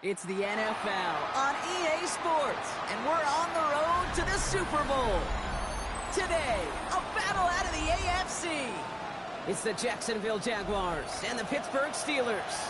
It's the NFL on EA Sports, and we're on the road to the Super Bowl. Today, a battle out of the AFC. It's the Jacksonville Jaguars and the Pittsburgh Steelers.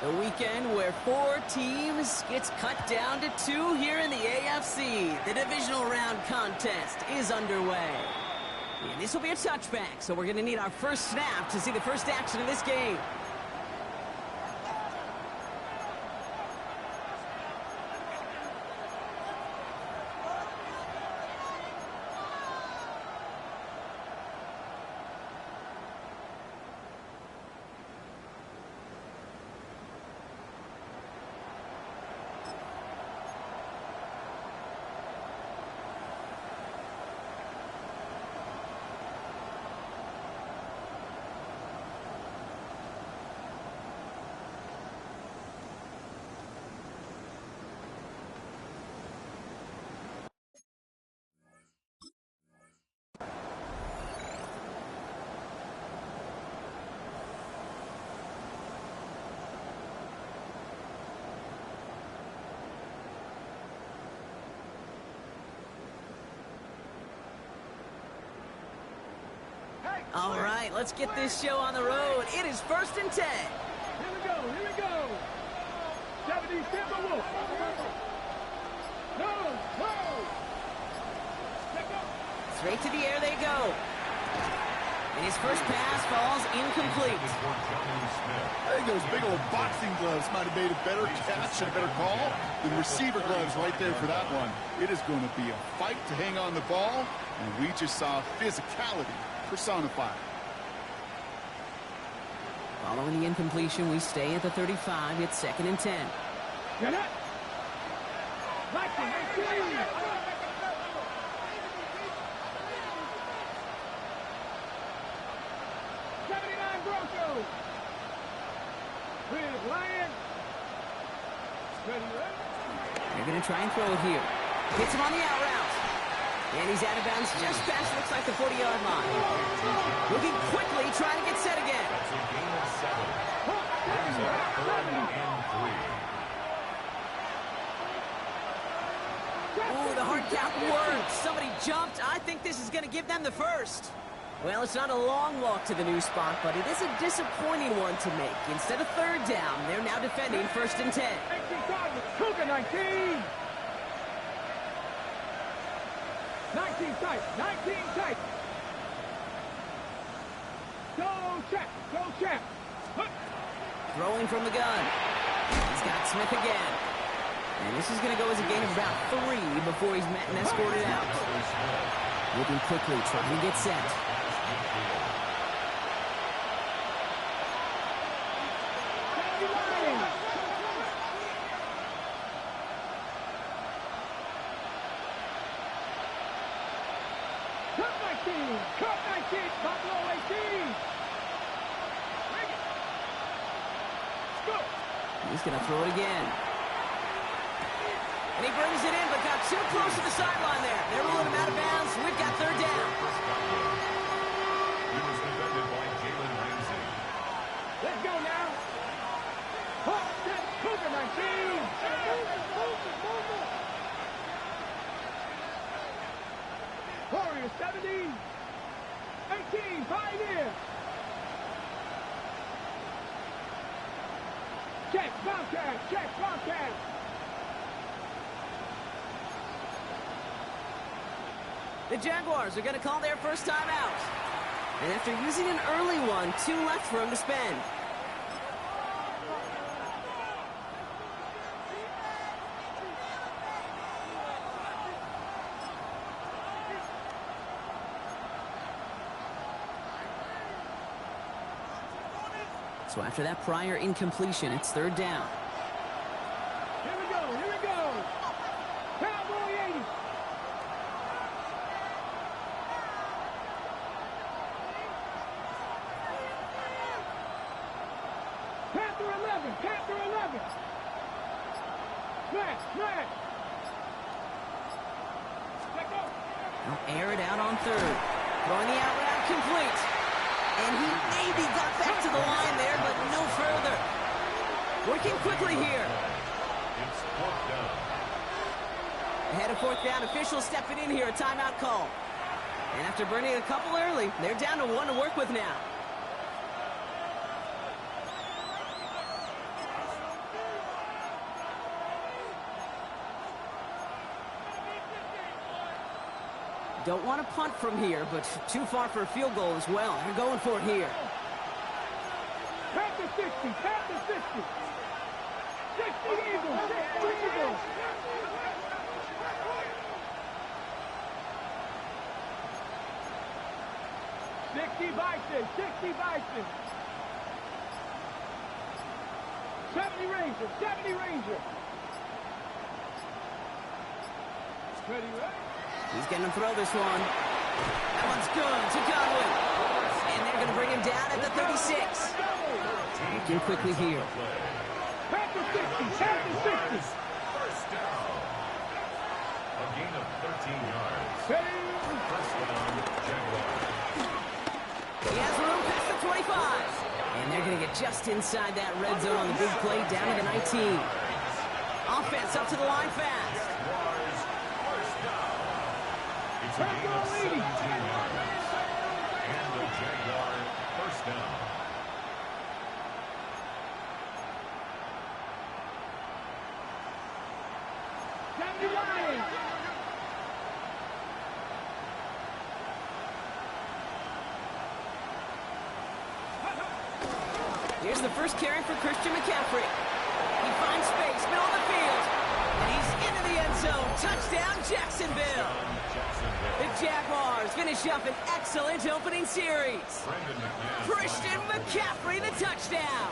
The weekend where 4 teams gets cut down to 2 here in the AFC. The divisional round contest is underway. And this will be a touchback, so we're going to need our first snap to see the first action of this game. All right, let's get this show on the road. It is 1st and 10. Here we go. 70 Timberwolves. No. Straight to the air they go. And his first pass falls incomplete. I think those big old boxing gloves might have made a better catch and a better call than receiver gloves right there for that one. It is going to be a fight to hang on the ball, and we just saw physicality personified. Following the incompletion, we stay at the 35. It's 2nd and 10. Get it. Like the 19. Grosso. With Lion. They're going to try and throw it here. Hits him on the out route. And he's out of bounds just past, looks like the 40-yard line. Moving quickly, trying to get set again. That's a gain of 7. Brings up 3rd and 3. Ooh, the hard count worked. Somebody jumped. I think this is going to give them the first. Well, it's not a long walk to the new spot, but it is a disappointing one to make. Instead of 3rd down, they're now defending 1st and 10. 19 tight. Go check. Throwing from the gun. He's got Smith again. And this is going to go as a gain of about 3 before he's met and escorted out. Moving quickly, trying to get set. Cut 19, Buffalo 18. He's going to throw it again. And he brings it in, but got too close to the sideline there. They're ruling him out of bounds. We've got 3rd down. He was defended by Jalen Ramsey. Let's go now. Cougar 19. Warriors 70. 18, Pioneer. Check, Bobcat. The Jaguars are going to call their first time out. And after using an early one, 2 left for him to spend. So after that prior incompletion, it's 3rd down. Here we go. Cowboy 80. Panther 11. Man. He'll air it out on third. Throwing the out route complete. And he maybe got back to the line there, but no further. Working quickly here. It's fourth down. Ahead of fourth down, officials stepping in here, a timeout call. And after burning a couple early, they're down to one to work with now. Don't want to punt from here, but too far for a field goal as well. They're going for it here. Tap the 60. 60 Eagles. 60 Eagles. 60 Bison. 70 Ranger. Ready, right? He's going to throw this one. That one's good to Godwin. And they're going to bring him down at the 36. Looking quickly here. Tap the 60. First down. A gain of 13 yards. Ready? First down, Jaguars. He has room past the 25. And they're going to get just inside that red zone on the big play down to the 19. Offense up to the line fast. Jaguars, first down. It's a gain of 17 yards. And the Jaguar first down. Here's the first carry for Christian McCaffrey. He finds space, middle of the field. And he's into the end zone. Touchdown, Jacksonville. The Jaguars finish up an excellent opening series. Christian McCaffrey, the touchdown.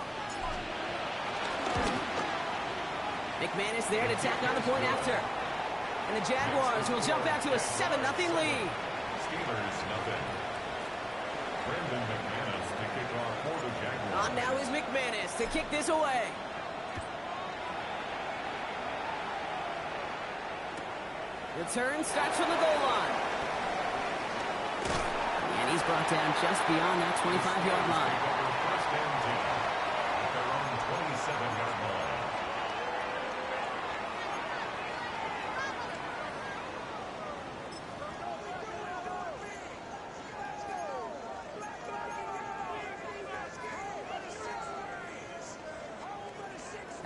McManus there to tack on the point after. And the Jaguars will jump out to a 7-0 lead. Steelers, nothing. Brandon McManus to kick off for the Jaguars. On now is McManus to kick this away. Return starts from the goal line. And he's brought down just beyond that 25-yard line. First and 10 at their own 27-yard line.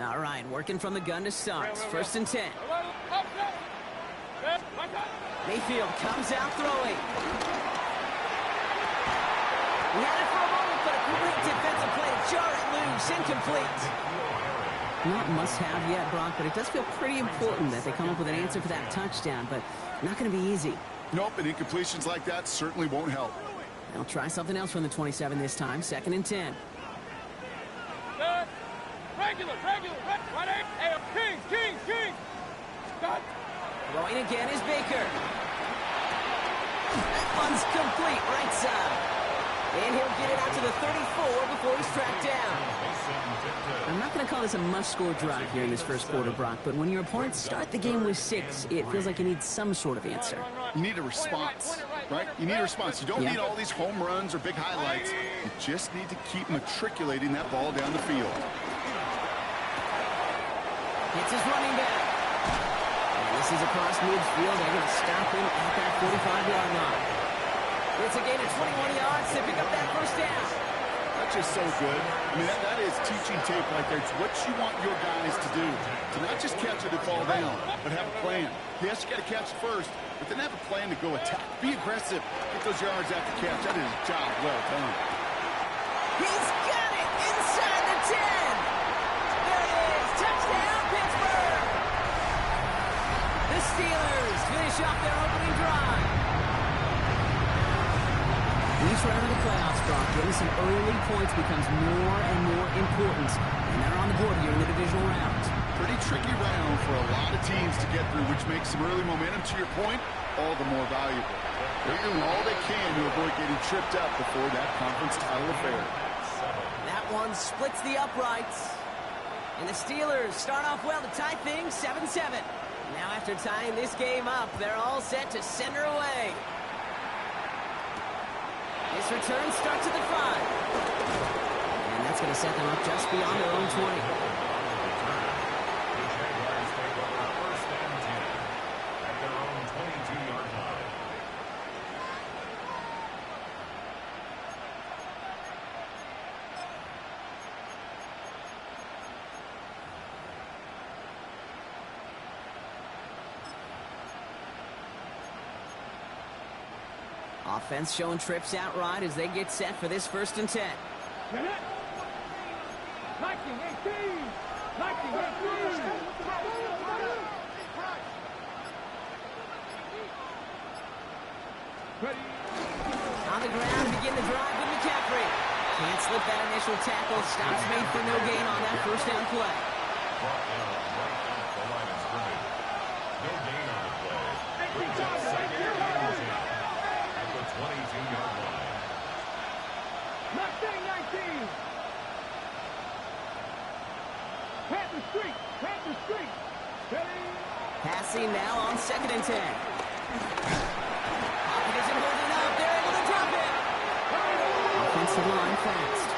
All right, working from the gun to start. First and 10. Mayfield comes out throwing. He had it for a moment, but a great defensive play to jar it loose. Incomplete. Not must-have yet, Brock, but it does feel pretty important that they come up with an answer for that touchdown, but not going to be easy. Nope, and incompletions like that certainly won't help. They'll try something else from the 27 this time. Second and 10. Regular. Right, hey, Kings. Stop. Throwing again is Baker. That one's complete, right side. And he'll get it out to the 34 before he's tracked down. I'm not going to call this a must-score drive here in this first quarter, Brock, but when your opponents start the game with 6, it feels like you need some sort of answer. You need a response, right? You need a response. You don't need all these home runs or big highlights. You just need to keep matriculating that ball down the field. It's his running back. And this is across midfield. They're going to stop him at that 45-yard line. It's a gain of 21 yards to pick up that first down. That's just so good. I mean, that is teaching tape right there. It's what you want your guys to do. To not just catch it and fall down, but have a plan. Yes, you got to catch it first, but then have a plan to go attack. Be aggressive. Get those yards after catch. That is a job well done. He's got it inside the 10. There it is. Touchdown, Pittsburgh. The Steelers finish off their opening drive. Each round of the playoffs, Brock, getting some early points becomes more and more important. And they're on the board here in the divisional round. Pretty tricky round for a lot of teams to get through, which makes some early momentum, to your point, all the more valuable. They're doing all they can to avoid getting tripped up before that conference title affair. That one splits the uprights. And the Steelers start off well to tie things 7-7. Now after tying this game up, they're all set to send her away. This return starts at the 5. And that's going to set them up just beyond their own 20. The Jaguars take over first and 10 at their own 22-yard line. Offense showing trips out right as they get set for this 1st and 10. 19-18. 19-18. Ready. On the ground, begin the drive with McCaffrey. Can't slip that initial tackle. Stops made for no gain on that 1st down play. Brought down right off the line of scrimmage. No gain on the play. Brings up 2nd and 10 at the 22-yard line. 19-19. Panther Street. Panther Street. Ready. Passing now on 2nd and 10. Pocket isn't holding up. They're able to drop it. Offensive line fast.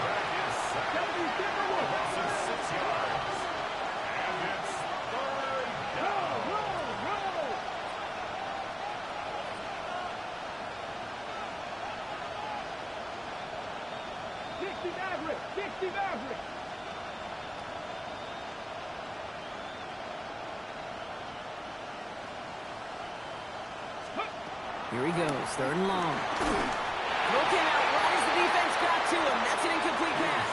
Back is sacked. Loss of 6 yards. And it's 3rd down. Roll. 60 Maverick. 60 Maverick. Here he goes, 3rd and long. Throw came out right as the defense got to him. That's an incomplete pass.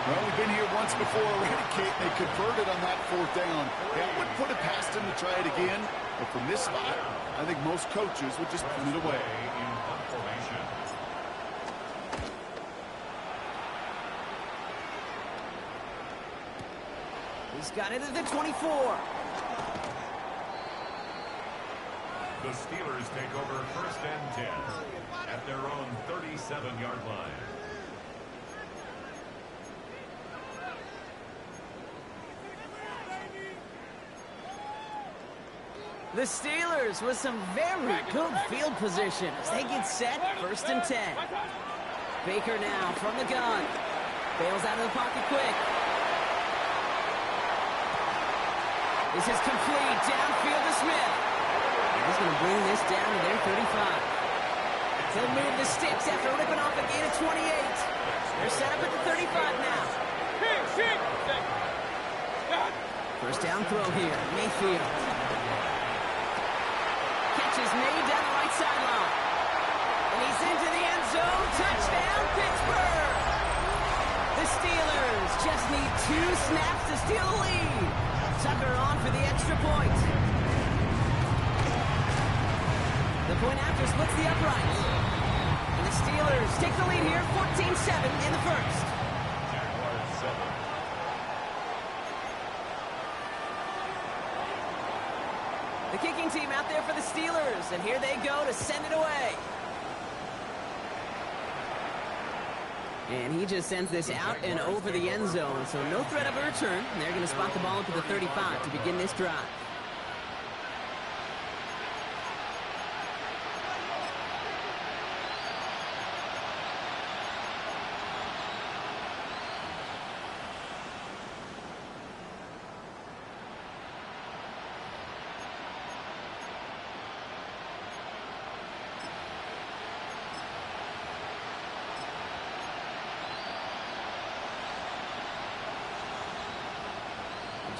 Well, we've been here once before already, Kate. They converted on that 4th down. They would put it past him to try it again. But from this spot, I think most coaches would just punt it away. In punt formation. He's got it at the 24. The Steelers take over 1st and 10 at their own 37-yard line. The Steelers with some very good field position as they get set, 1st and 10. Baker now from the gun. Bails out of the pocket quick. This is complete. Downfield to Smith. He's going to bring this down to their 35. He'll move the sticks after ripping off a gain of 28. They're set up at the 35 now. 1st down throw here. Mayfield. Catch is made down the right sideline. And he's into the end zone. Touchdown, Pittsburgh. The Steelers just need 2 snaps to steal the lead. Tucker on for the extra point. The point after splits the uprights. And the Steelers take the lead here, 14-7 in the 1st. Jaguars 7. The kicking team out there for the Steelers, and here they go to send it away. And he just sends this out and over the end zone, so no threat of a return. And they're going to spot the ball up at the 35 to begin this drive.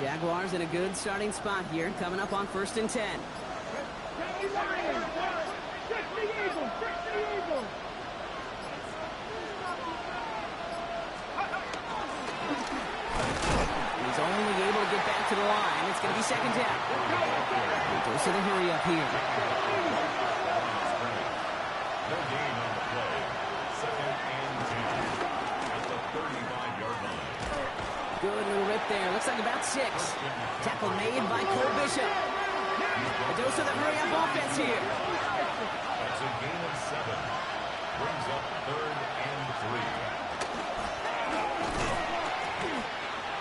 Jaguars in a good starting spot here, coming up on 1st and 10. He's only able to get back to the line. It's going to be 2nd down. Goes to the hurry up here. No gain on the play. 2nd and 10 at the 35-yard line. Good little rip there. Looks like about 6. Tackle made by Cole Bishop. A dose of the hurry-up offense here. That's a gain of 7. Brings up 3rd and 3.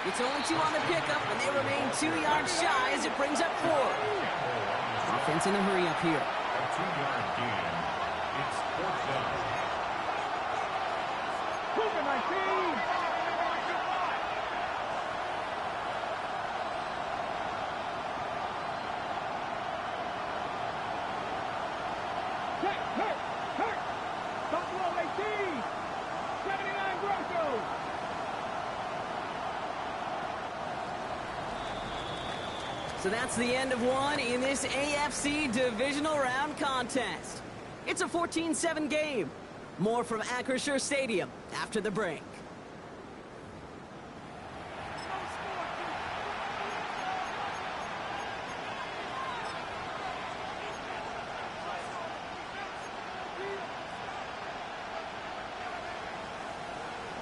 It's only 2 on the pickup, and they remain 2 yards shy as it brings up 4. Offense in a hurry up here. A 2-yard gain. It's 4th down. Cougar 19. Hurt. Buffalo 18. 79 Broncos. So that's the end of one in this AFC divisional round contest. It's a 14-7 game. More from Acrisure Stadium after the break.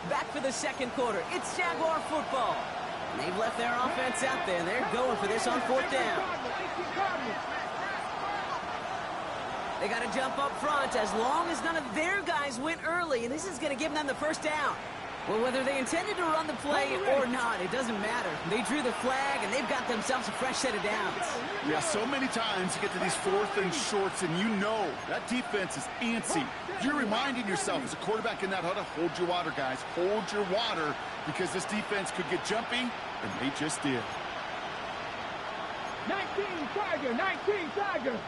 Back for the second quarter. It's Jaguar football. And they've left their offense out there. They're going for this on 4th down. They got to jump up front as long as none of their guys went early, and this is going to give them the first down. Well, whether they intended to run the play or not, it doesn't matter. They drew the flag, and they've got themselves a fresh set of downs. Yeah, so many times you get to these 4th and shorts, and you know that defense is antsy. You're reminding yourself as a quarterback in that huddle, hold your water, guys. Hold your water, because this defense could get jumpy, and they just did. 19 Tiger.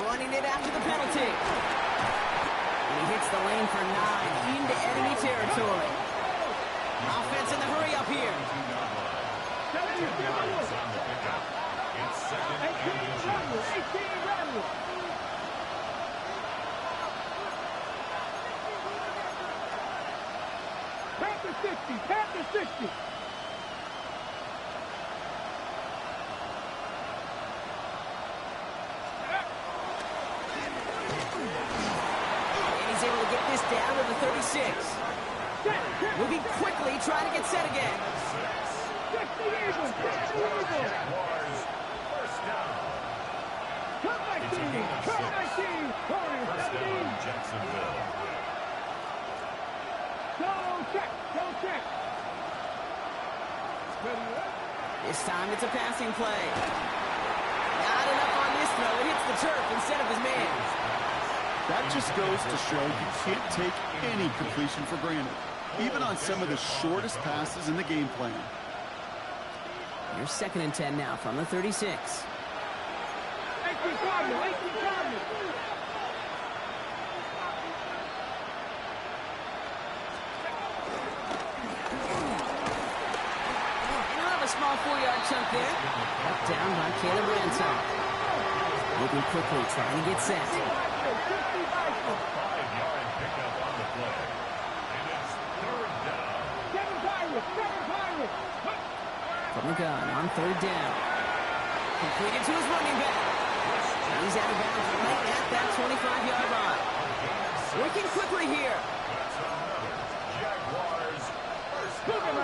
Running it after the penalty. And he hits the lane for 9 into enemy territory. Offense in the hurry up here. 10 yards on the pickup. It's 2nd and 2. 18 Rebels. Panther 60. This down to the 36. Moving quickly, trying to get set again. 60 Eagles. Jaguars, first down. Cut 19. Corner First 17. down, Jacksonville. Go check. This time it's a passing play. Not enough on this throw. It hits the turf instead of his man. That just goes to show you can't take any completion for granted, even on some of the shortest passes in the game plan. Here's 2nd and 10 now from the 36. 18 Cardinal. Another small 4-yard chunk there. Up down by Caleb Ransom. Moving quickly, trying to get set. 5-yard pickup on the play. And it's 3rd down. 7 Pirates. From the gun on 3rd down. Completed to his running back. He's out of bounds right at that 25-yard line. Working quickly here. That's another. Jaguars, first down.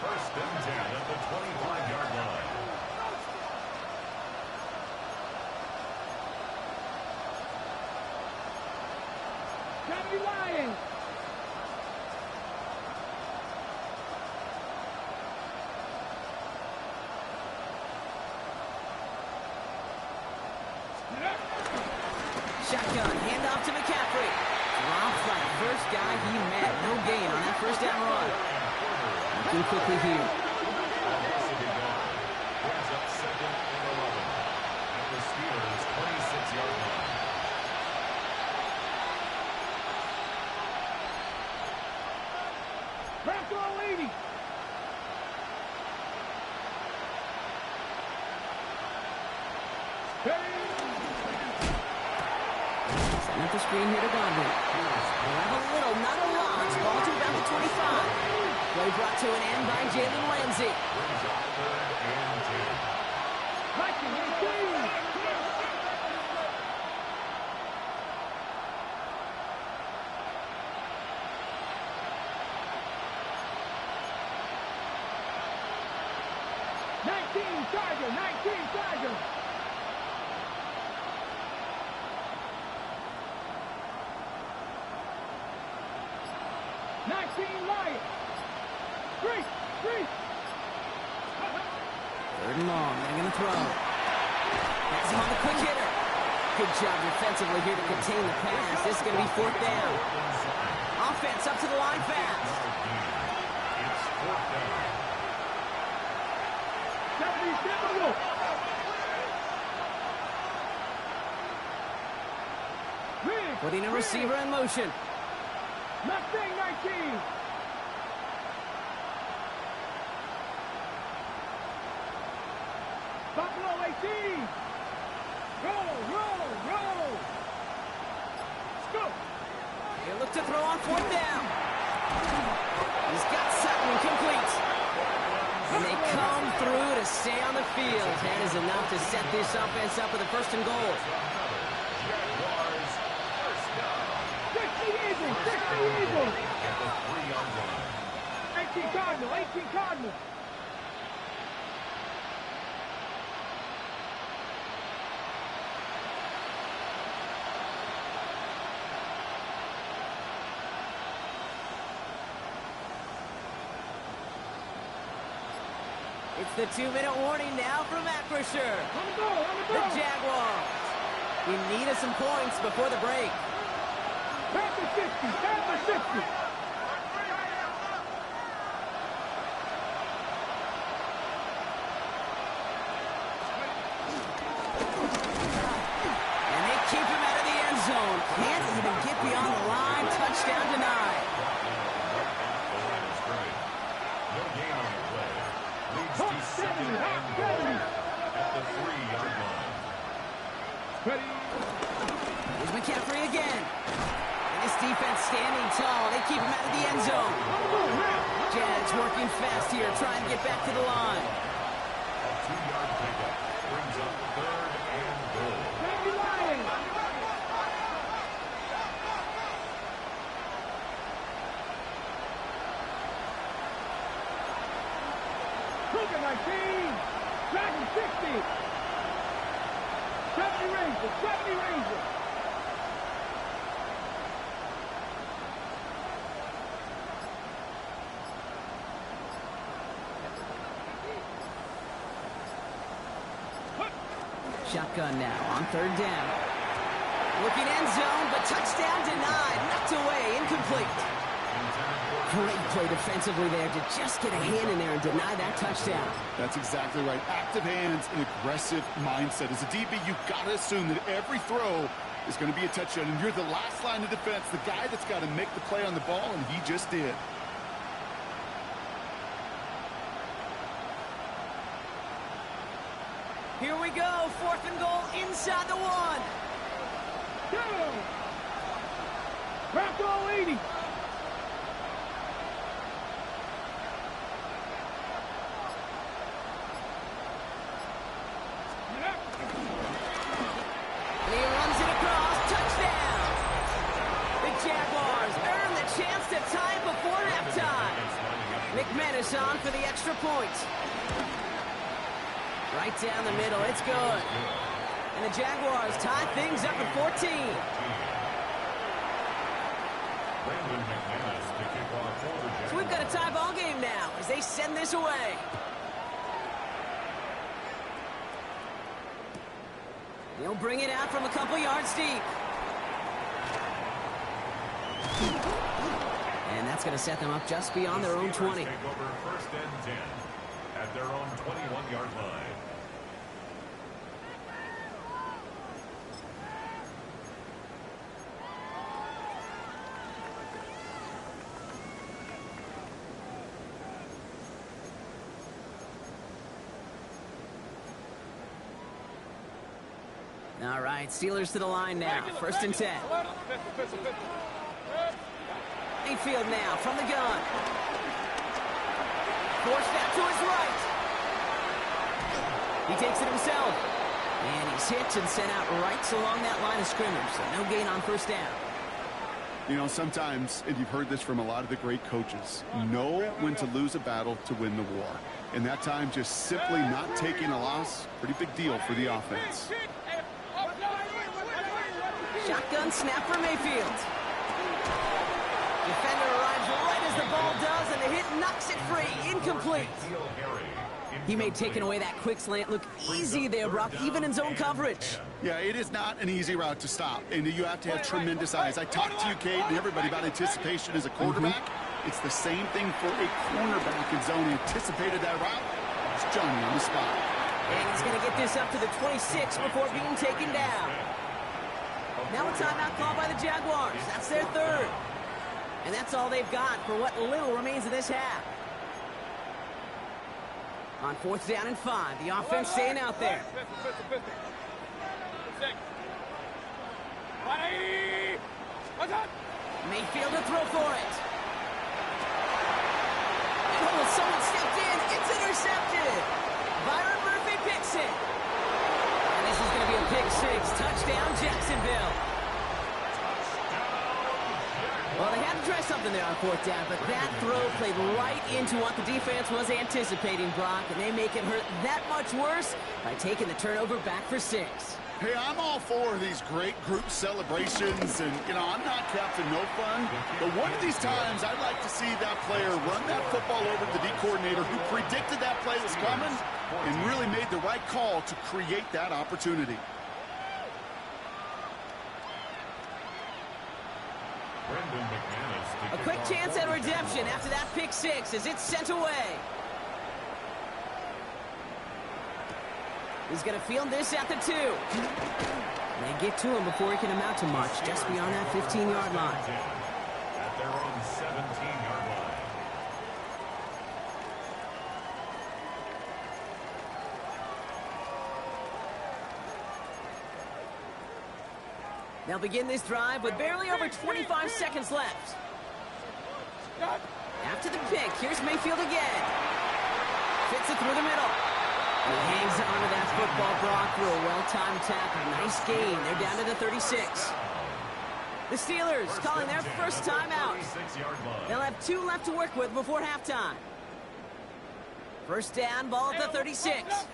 First and 10 at the 25-yard line. Johnny Lions. Shotgun, handoff to McCaffrey. Drops like first guy he met. No gain on that first down run. Looking quickly here. Brings up 2nd and 11 at the Steelers' 26-yard line. Braswell leading. Setting up the screen here to Godwin. They'll have a little, not a lot. Ball to about the 25. Play brought to an end by Jalen Ramsey. Brings up 3rd and 10. Viking 18. Tiger. 19 Lions. Three. Third and long. They're going to throw. That's him on the quick hitter. Good job defensively here to contain the pass. This is going to be fourth down. Offense up to the line fast. It's fourth down. 77. Putting a receiver in motion. Mustang 19. Buffalo 18. Roll. Scoop. He'll look to throw on fourth down. He's got something complete. And they come through to stay on the field. That is enough to set this offense up with a first and goal. Jaguars, first down. 60 Eagles. At the 3-yard line. 18 Cardinal. It's the 2-minute warning now from Acrisure. On the goal. The Jaguars. You need us some points before the break. Past the 60. And they keep him out of the end zone. Can't even get beyond the line. Touchdown denied. No gain on the play. Leads to second and goal at the 3-yard line. Ready. Here's McCaffrey again. And this defense standing tall. They keep him out of the end zone. Jags working fast here, trying to get back to the line. A 2-yard pickup brings up third and goal. Jamie Lions. Cougar 19. Dragon 60. 70 Rangers. Shotgun now on third down. Looking end zone, but touchdown denied. Knocked away, incomplete. Great play defensively there to just get a hand in there and deny that touchdown. That's exactly right. Active hands and aggressive mindset. As a DB, you've got to assume that every throw is going to be a touchdown. And you're the last line of defense, the guy that's got to make the play on the ball, and he just did. Here we go. Fourth and goal inside the one. Go. Rocco 80. And he runs it across. Touchdown. The Jaguars earn the chance to tie it before halftime. McManus on for the extra point. Right down the middle. It's good. And the Jaguars tie things up at 14. So we've got a tie ball game now as they send this away. He'll bring it out from a couple yards deep. And that's going to set them up just beyond their own 20. Take over first and 10 at their own 21-yard line. All right, Steelers to the line now. First and 10. Mayfield now from the gun. Forced out to his right. He takes it himself. And he's hit and sent out right along that line of scrimmage. So no gain on first down. You know, sometimes, and you've heard this from a lot of the great coaches, know when to lose a battle to win the war. And that time, just simply not taking a loss, pretty big deal for the offense. Shotgun snap for Mayfield. Defender arrives right and the hit knocks it free. Incomplete. He made taking away that quick slant look easy there, Brock, even in zone coverage. Yeah, it is not an easy route to stop, and you have to have tremendous eyes. I talked to you, Kate, and everybody about anticipation as a quarterback. It's the same thing for a cornerback in zone. Anticipated that route. It's Johnny on the spot. And he's going to get this up to the 26 before being taken down. Now a timeout called by the Jaguars. That's their third. And that's all they've got for what little remains of this half. On 4th down and 5, the offense staying out there. Mayfield to throw for it. Oh, someone stepped in. It's intercepted. Byron Murphy picks it. And this is going to be a pick 6. Touchdown, Jacksonville. Well, they had to try something there on 4th down, but that throw played right into what the defense was anticipating, Brock, and they make it hurt that much worse by taking the turnover back for 6. Hey, I'm all for these great group celebrations, and, I'm not Captain No Fun, but one of these times I'd like to see that player run that football over to the D coordinator who predicted that play was coming and really made the right call to create that opportunity. A quick chance at redemption after that pick 6 as it's sent away. He's going to field this at the 2. They get to him before he can amount to much, just beyond that 15-yard line. At their own 17-yard line. They'll begin this drive with barely over 25 seconds left. After the pick, here's Mayfield again. Fits it through the middle. He hangs on to that football, Brock, through a well-timed tackle. Nice gain. They're down to the 36. The Steelers calling their first timeout. They'll have 2 left to work with before halftime. First down, ball at the 36.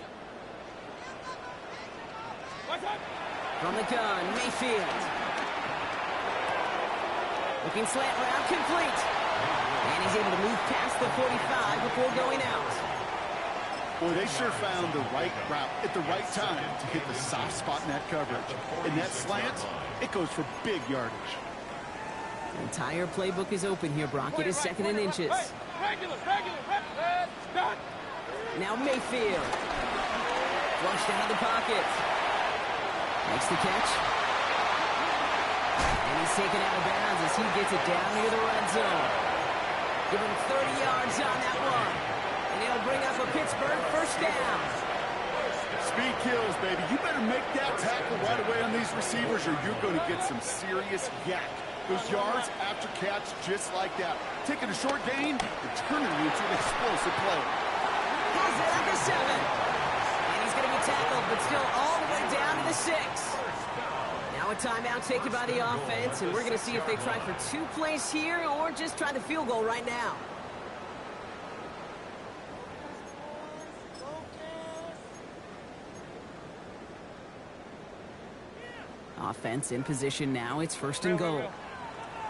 From the gun, Mayfield. Looking slant route, complete. And he's able to move past the 45 before going out. Boy, they sure found the right route at the right time to hit the soft spot in that coverage. And that slant, it goes for big yardage. The entire playbook is open here, Brock. It is 2nd and inches. Now Mayfield. Flushed out of the pocket. Makes the catch. And he's taken out of bounds as he gets it down near the red zone. Give him 30 yards on that one. And he'll bring up a Pittsburgh first down. Speed kills, baby. You better make that tackle right away on these receivers or you're going to get some serious yak. Those yards after catch just like that. Taking a short gain and turning it into an explosive play. Has it at the 7. And he's going to be tackled, but still all the way down to the 6. Now a timeout taken by the offense, and we're going to see if they try for 2 plays here or just try the field goal right now. Offense in position now. It's 1st and goal.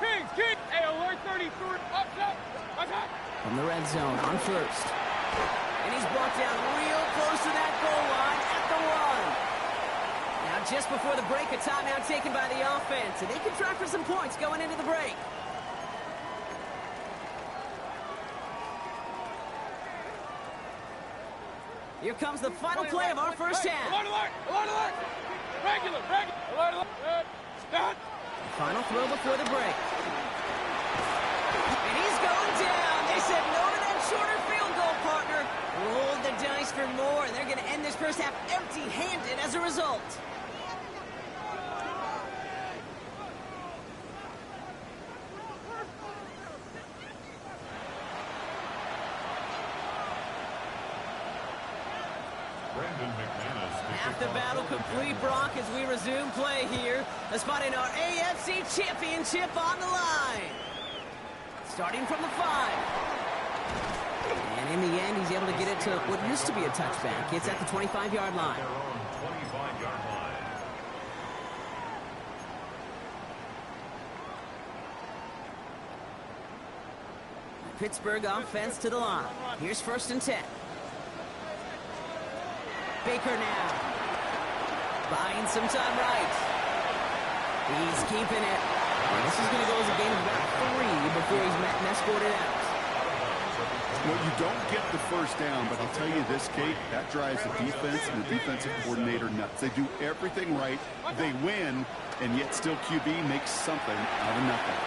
Hey, alert 33. From the red zone on 1st. And he's brought down real close to that goal line at the 1. Now just before the break, a timeout taken by the offense. And they can try for some points going into the break. Here comes the final play of our first half. Alert! Regular! Alert! Start! Final throw before the break. And he's going down. They said no to that shorter field goal, partner. Rolled the dice for more, and they're going to end this first half empty-handed as a result. Half the battle complete, Brock, as we resume play here. A spot in our AFC Championship on the line. Starting from the 5. And in the end, he's able to get it to what used to be a touchback. It's at the 25-yard line. Pittsburgh offense to the line. Here's 1st and 10. Baker now. Buying some time right. He's keeping it. And this is going to go as a game of about 3 before he's met and escorted out. Well, you don't get the first down, but I'll tell you this, Kate, that drives the defense and the defensive coordinator nuts. They do everything right, they win, and yet still QB makes something out of nothing.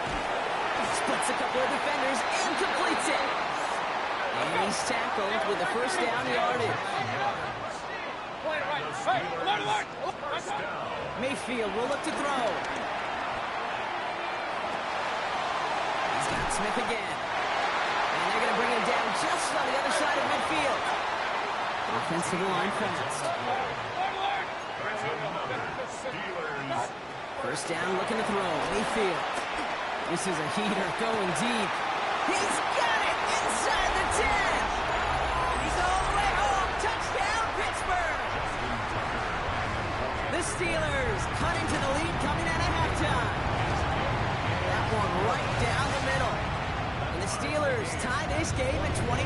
Splits a couple of defenders and completes it. And he's tackled with the 1st down yardage. Mayfield will look to throw. He's got Smith again. And they're going to bring him down just on the other side of midfield. Offensive line fast. 1st down, looking to throw. Mayfield. This is a heater going deep. He's got it inside the 10. He's all the way home. Touchdown, Pittsburgh. The Steelers cut into the lead coming out of halftime. That one right down the middle. And the Steelers tie this game at 21.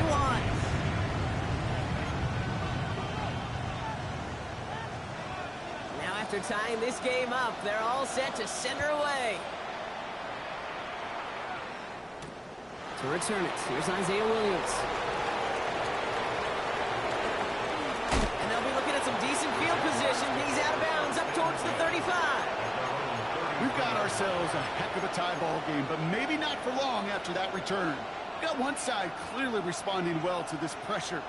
Now after tying this game up, they're all set to send her away. To return it, here's Isaiah Williams. And they'll be looking at some decent field position. He's out of bounds up towards the 35. We've got ourselves a heck of a tie ball game, but maybe not for long after that return. Got one side clearly responding well to this pressure.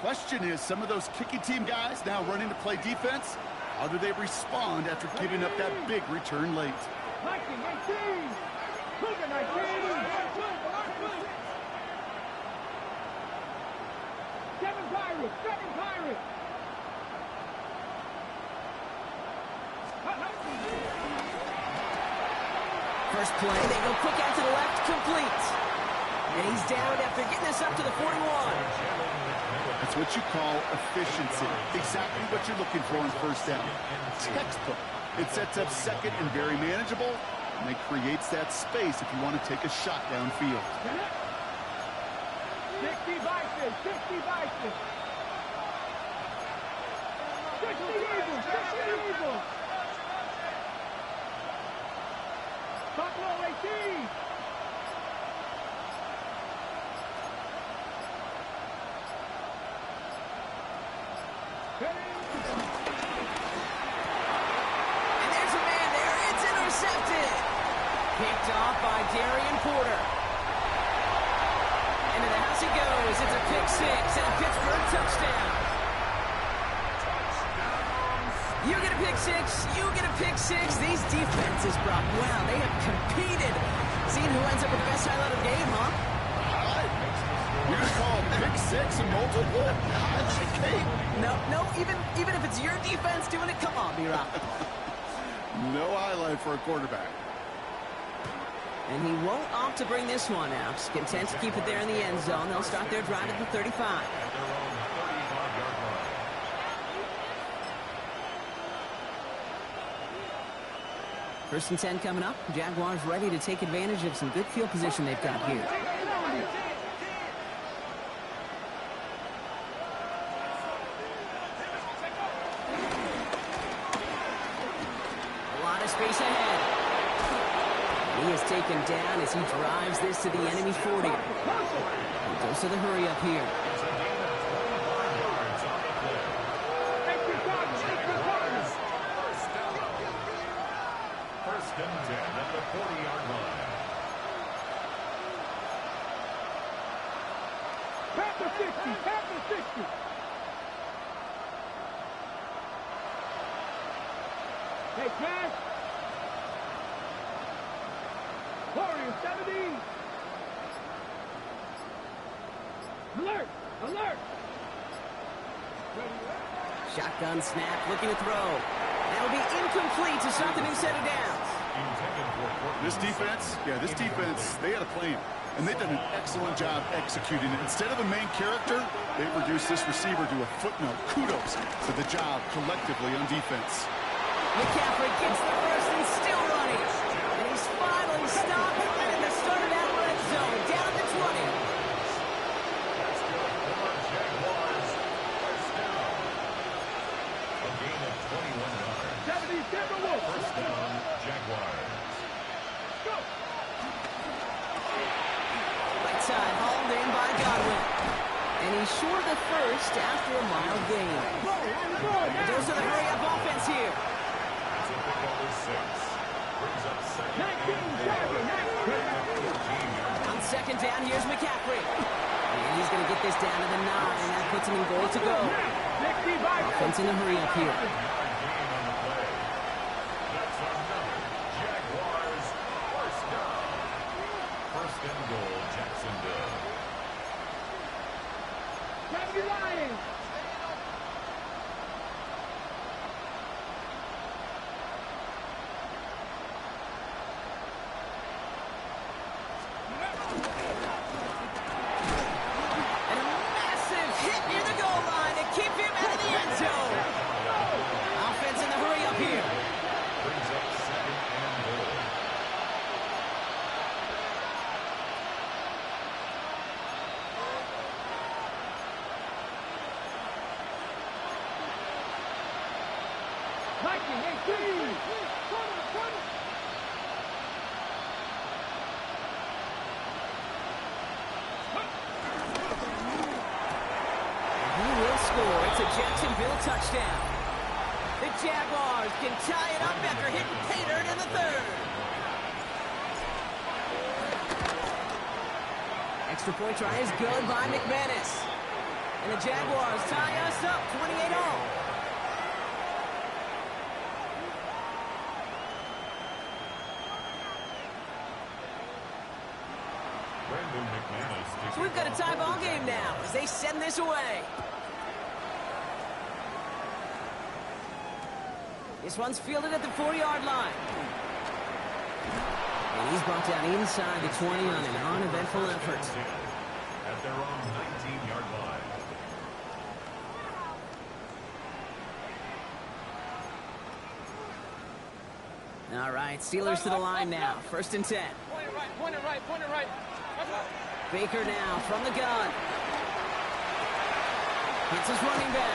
Question is, some of those kicking team guys now running to play defense, how do they respond after giving up that big return late? 19, 18. Seven Pirates! First play, they go quick out to the left, complete. And he's down after getting this up to the 41. That's what you call efficiency. Exactly what you're looking for on 1st down. Textbook. It sets up 2nd and very manageable, and it creates that space if you want to take a shot downfield. 60 Vikings! 60 Vikings! 60 Eagles! 60 Eagles! Buffalo 18! And there's a man there. It's intercepted. Picked off by Darian Porter. Into the house he goes. It's a pick 6 and a Pittsburgh touchdown. You get a pick 6. You get a pick 6. These defenses, Brock, wow, they have competed. Seeing who ends up with the best highlight of the game, huh? You just call a pick 6 and multiple? Highlight game? No, even if it's your defense doing it, come on, B-Rock. No highlight for a quarterback. And he won't opt to bring this one out. Content to keep it there in the end zone. They'll start their drive at the 35. First and 10 coming up. Jaguars ready to take advantage of some good field position they've got here. A lot of space ahead. He is taken down as he drives this to the enemy 40. He goes to the hurry up here. First and 10 at the 40-yard line. Panther 60! Panther 60! Hey, Cash! Warrior 70! Alert! Alert! Shotgun snap, looking to throw. That'll be incomplete to start the new set of downs. This defense, they had a plan, and they've done an excellent job executing it. Instead of a main character, they've reduced this receiver to a footnote. Kudos for the job collectively on defense. McCaffrey gets the first and still running. And he's finally stopped right at the start of that red zone, down to 20. side, hauled in by Godwin. And he's short of the first after a mild gain. The dose of the hurry-up offense here. That's a pickup of 6. Brings up second and 14. On second down, here's McCaffrey. And he's going to get this down to the 9, and that puts him in goal to go. Offense in the hurry-up here. Gain on the play. That's another Jaguars first down. First and goal, Jacksonville. Mighty Lions. And a massive hit near the goal line to keep him out of the end zone. Offense in the hurry-up here. Brings up second and goal. Viking 18. He will score. It's a Jacksonville touchdown. The Jaguars can tie it up after hitting pay dirt in the third. Extra point try is good by McManus. And the Jaguars tie us up 28-all. Brandon McManus. So we've got a tie ball game now as they send this away. This one's fielded at the 4-yard line. And he's brought down inside the 20 on an uneventful effort. At their own 19-yard line. All right, Steelers to the line now. First and 10. Point it right. Baker now from the gun. Hits his running back.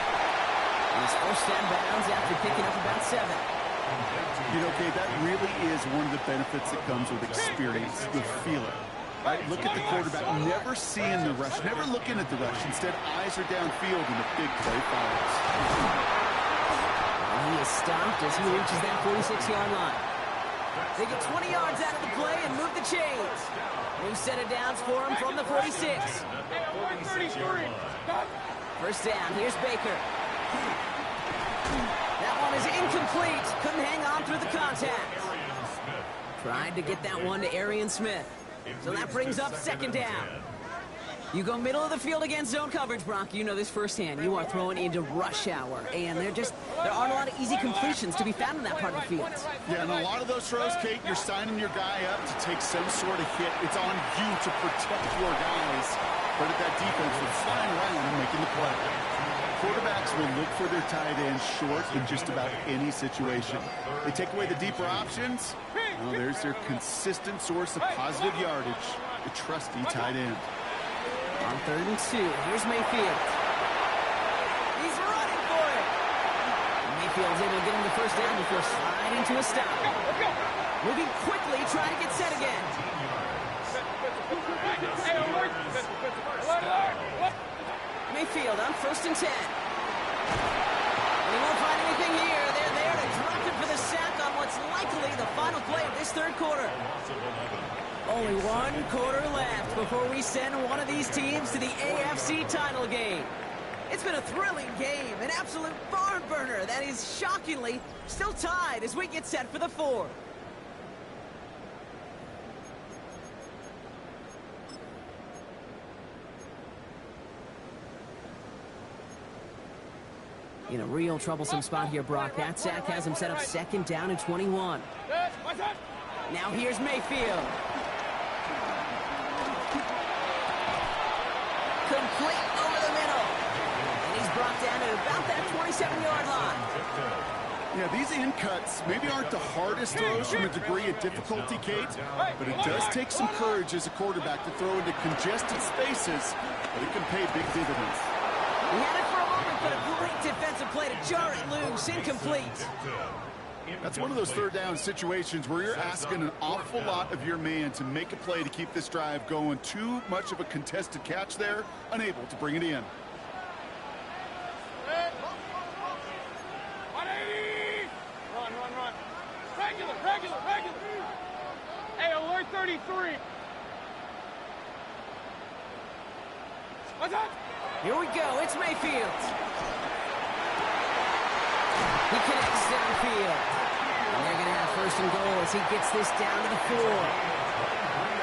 And he's first down bounds after picking up about 7. You know, Kate, that really is one of the benefits that comes with experience. You'll feel it. Right? Look at the quarterback, never seeing the rush, never looking at the rush. Instead, eyes are downfield and the big play follows. And he is stopped as he reaches that 46-yard line. They get 20 yards out of the play and move the chains. New set of downs for him from the 46. First down, here's Baker. That one is incomplete. Couldn't hang on through the contact. Tried to get that one to Arian Smith. So that brings up second down. You go middle of the field against zone coverage, Brock. You know this firsthand. You are throwing into rush hour. And there aren't a lot of easy completions to be found in that part of the field. Yeah, and a lot of those throws, Kate, you're signing your guy up to take some sort of hit. It's on you to protect your guys. But at that defense, they're flying around and making the play. Quarterbacks will look for their tight ends short in just about any situation. They take away the deeper options. Well, there's their consistent source of positive yardage, the trusty tight end. On 3rd and 2, here's Mayfield. He's running for it. Mayfield's able to get him the first down before sliding to a stop. Moving quickly, trying to get set again. Mayfield on 1st and 10. And he won't find anything here. They're there to drop him for the sack on what's likely the final play of this third quarter. Only one quarter left before we send one of these teams to the AFC title game. It's been a thrilling game, an absolute barn burner that is shockingly still tied as we get set for the 4th. In a real troublesome spot here, Brock. That sack has him set up 2nd down and 21. Now here's Mayfield. Complete over the middle. And he's brought down at about that 27-yard line. Yeah, these in cuts maybe aren't the hardest throws from a degree of difficulty, Kate, but it does take some courage as a quarterback to throw into congested spaces, but it can pay big dividends. He had it for a moment, but a great defensive play to jar it loose. Incomplete. That's one of those third down situations where you're asking an awful lot of your man to make a play to keep this drive going. Too much of a contested catch there, unable to bring it in. 180! Run. Regular. Hey, alert 33. What's up? Here we go. It's Mayfield. He connects downfield. And they're going to have first and goal as he gets this down to the 4.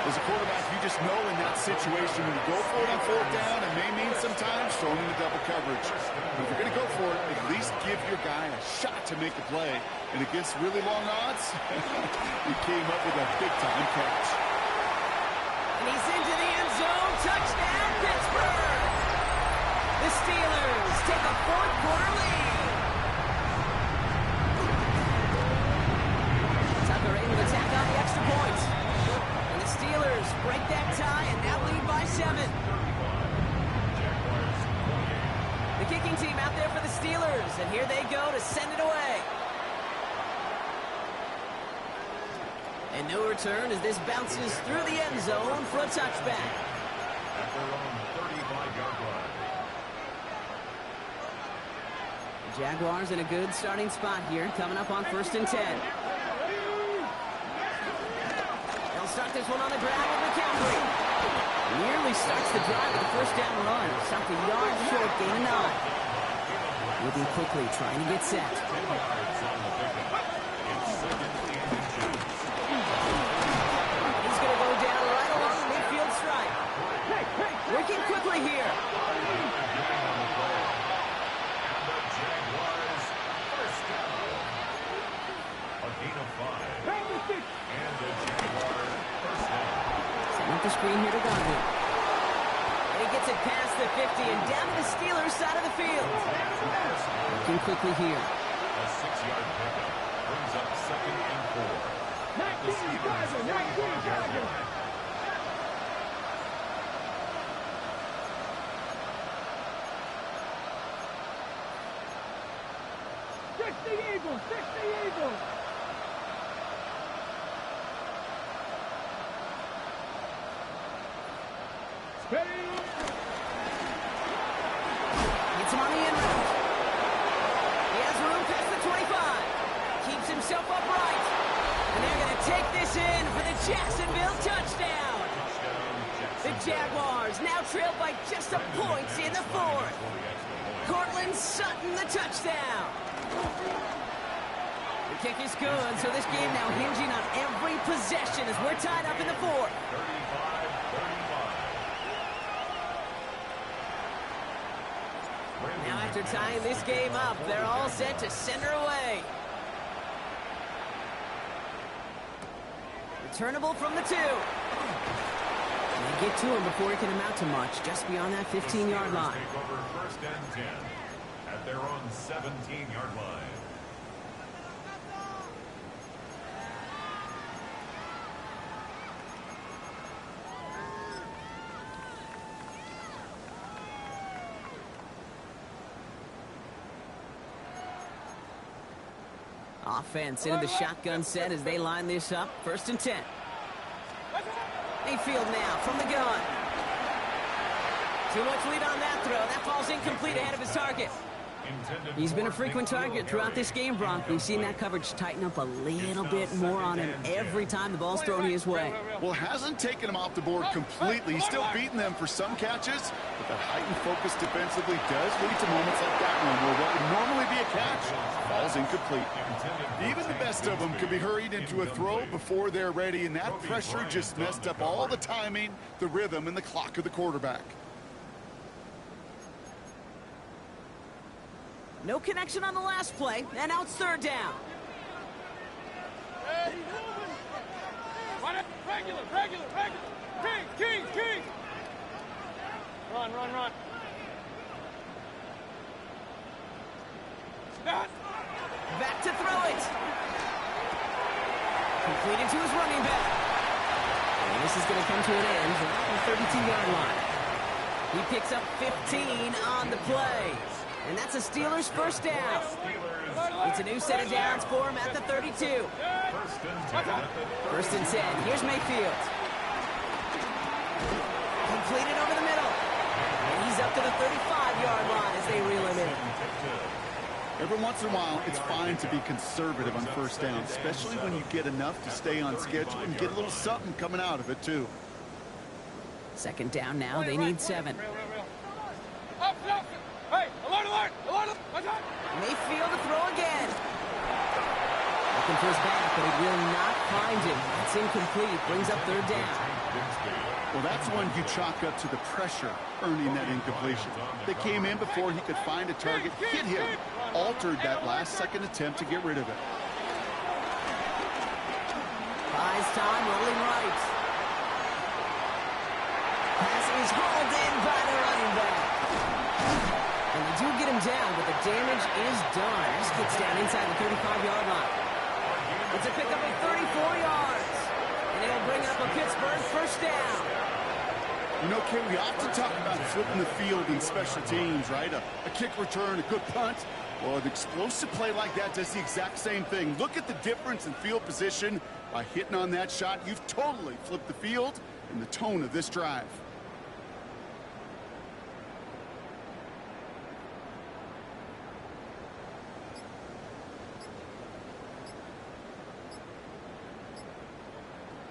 As a quarterback, you just know in that situation when you go for it on fourth down, it may mean sometimes throwing into double coverage. But if you're going to go for it, at least give your guy a shot to make the play. And against really long odds, he came up with a big-time catch. And he's into the end zone. Touchdown, Pittsburgh! The Steelers take a fourth-quarter lead. Tucker able to tack on the extra point. And the Steelers break that tie and now lead by 7. The kicking team out there for the Steelers, and here they go to send it away. And no return as this bounces through the end zone for a touchback. At their own 35-yard line. The Jaguars in a good starting spot here, coming up on 1st and 10. They'll start this one on the ground with McCaffrey. Nearly starts the drive with a first down run. Stopped a yard short, gain of 9. Moving quickly, trying to get set. He's going to go down right along the midfield stripe. Working quickly here. Setting up the screen here to Godwin. And he gets it past the 50 and down to the Steelers side of the field. Working quickly here. A 6-yard pickup brings up 2nd and 4. 19 Gardner. 60 Eagles. Gets him on the end route. He has room past the 25. Keeps himself upright. And they're going to take this in for the Jacksonville touchdown. The Jaguars now trail by just a point in the 4th. Cortland Sutton the touchdown. The kick is good, so this game now hinging on every possession as we're tied up in the 4th. 35-35. Now after tying this game up, they're all set to send her away. Returnable from the 2. And they get to him before he can amount to much, just beyond that 15-yard line. Take over 1st and 10 at their own 17-yard line. Offense into the shotgun set as they line this up. 1st and 10. Mayfield now from the gun. Too much lead on that throw. That falls incomplete ahead of his target. He's been a frequent target throughout this game, Bronk. We've seen that coverage tighten up a little bit more on him every time the ball's thrown his way. Well, hasn't taken him off the board completely. He's still beating them for some catches, but that heightened focus defensively does lead to moments like that one where what would normally be a catch falls incomplete. Even the best of them could be hurried into a throw before they're ready, and that pressure just messed up all the timing, the rhythm, and the clock of the quarterback. No connection on the last play, and now it's 3rd down. Regular. King. Run. Back to throw it. Completed to his running back. And this is going to come to an end at the 32-yard line. He picks up 15 on the play. And that's a Steelers first down. It's a new set of downs for him at the 32. First and 10. Here's Mayfield. Completed over the middle. And he's up to the 35-yard line as they reel him in. Every once in a while, it's fine to be conservative on first down, especially when you get enough to stay on schedule and get a little something coming out of it, too. Second down now. They need 7. Hey, alert, alert, alert, alert. Mayfield to throw again. Looking for his back, but he will not find him. It's incomplete. Brings up third down. Well, that's one you chalk up to the pressure earning that incompletion. They came in before he could find a target, hit him, altered that last-second attempt to get rid of it. Buys time, rolling right. Pass is hauled in by the running back. And they do get him down, but the damage is done. This gets down inside the 35-yard line. It's a pickup of 34 yards. And it'll bring up a Pittsburgh first down. You know, Kay, we often talk about flipping the field in special teams, right? A kick return, a good punt. Well, an explosive play like that does the exact same thing. Look at the difference in field position. By hitting on that shot, you've totally flipped the field and the tone of this drive.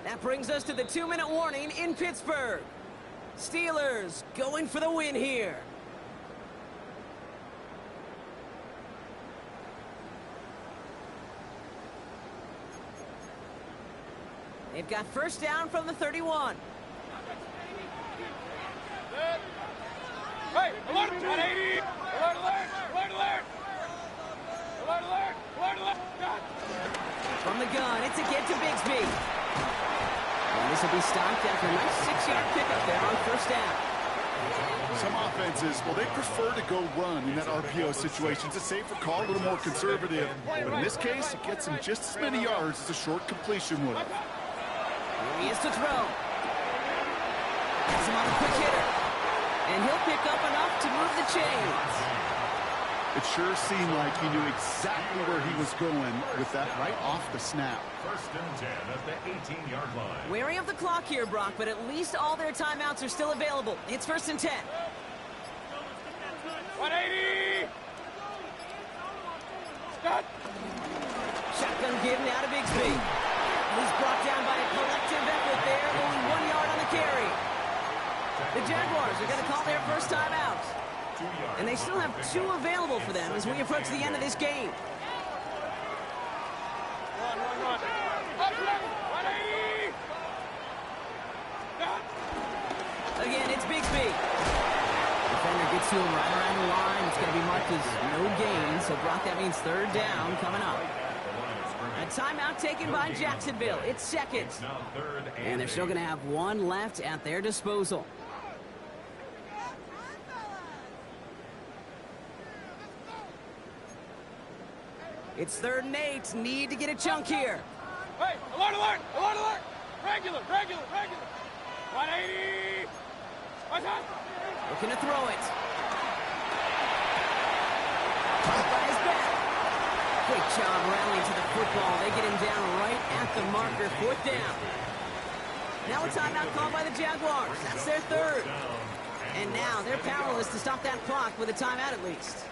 That brings us to the 2-minute warning in Pittsburgh. Steelers going for the win here. They've got first down from the 31. Hey, alert, 180. Alert, alert, alert, alert. Alert, alert, alert, alert. From the gun, it's a get to Bigsby. And this will be stopped after a nice 6-yard pickup there on first down. Some offenses, well, they prefer to go run in that RPO situation. It's a safer call, a little more conservative. But in this case, it gets him just as many yards as a short completion would. Here he is to throw. Has him on a quick hitter. And he'll pick up enough to move the chains. It sure seemed like he knew exactly where he was going with that right off the snap. First and 10 at the 18-yard line. Wary of the clock here, Brock, but at least all their timeouts are still available. It's first and 10. 180. Stop. Shotgun give now to Bigsby. He's brought down by a collective effort there, only 1 yard on the carry. The Jaguars are going to call their first timeout. And they still have 2 available for them as we approach the end of this game. Run, run, run. Up, left, 180. Stop. Again, it's Bigsby. Defender gets to him right around the line. It's going to be marked as no gain. So, Brock, that means third down coming up. A timeout taken by Jacksonville. It's second. And they're still going to have 1 left at their disposal. It's 3rd and 8. Need to get a chunk here. Hey, alert, alert, alert, alert. Regular, regular, regular. 180. What's up? Looking to throw it. Caught by his back. Great job rallying to the football. They get him down right at the marker. 4th down. Now a timeout called by the Jaguars. That's their 3rd. And now they're powerless to stop that clock with a timeout at least.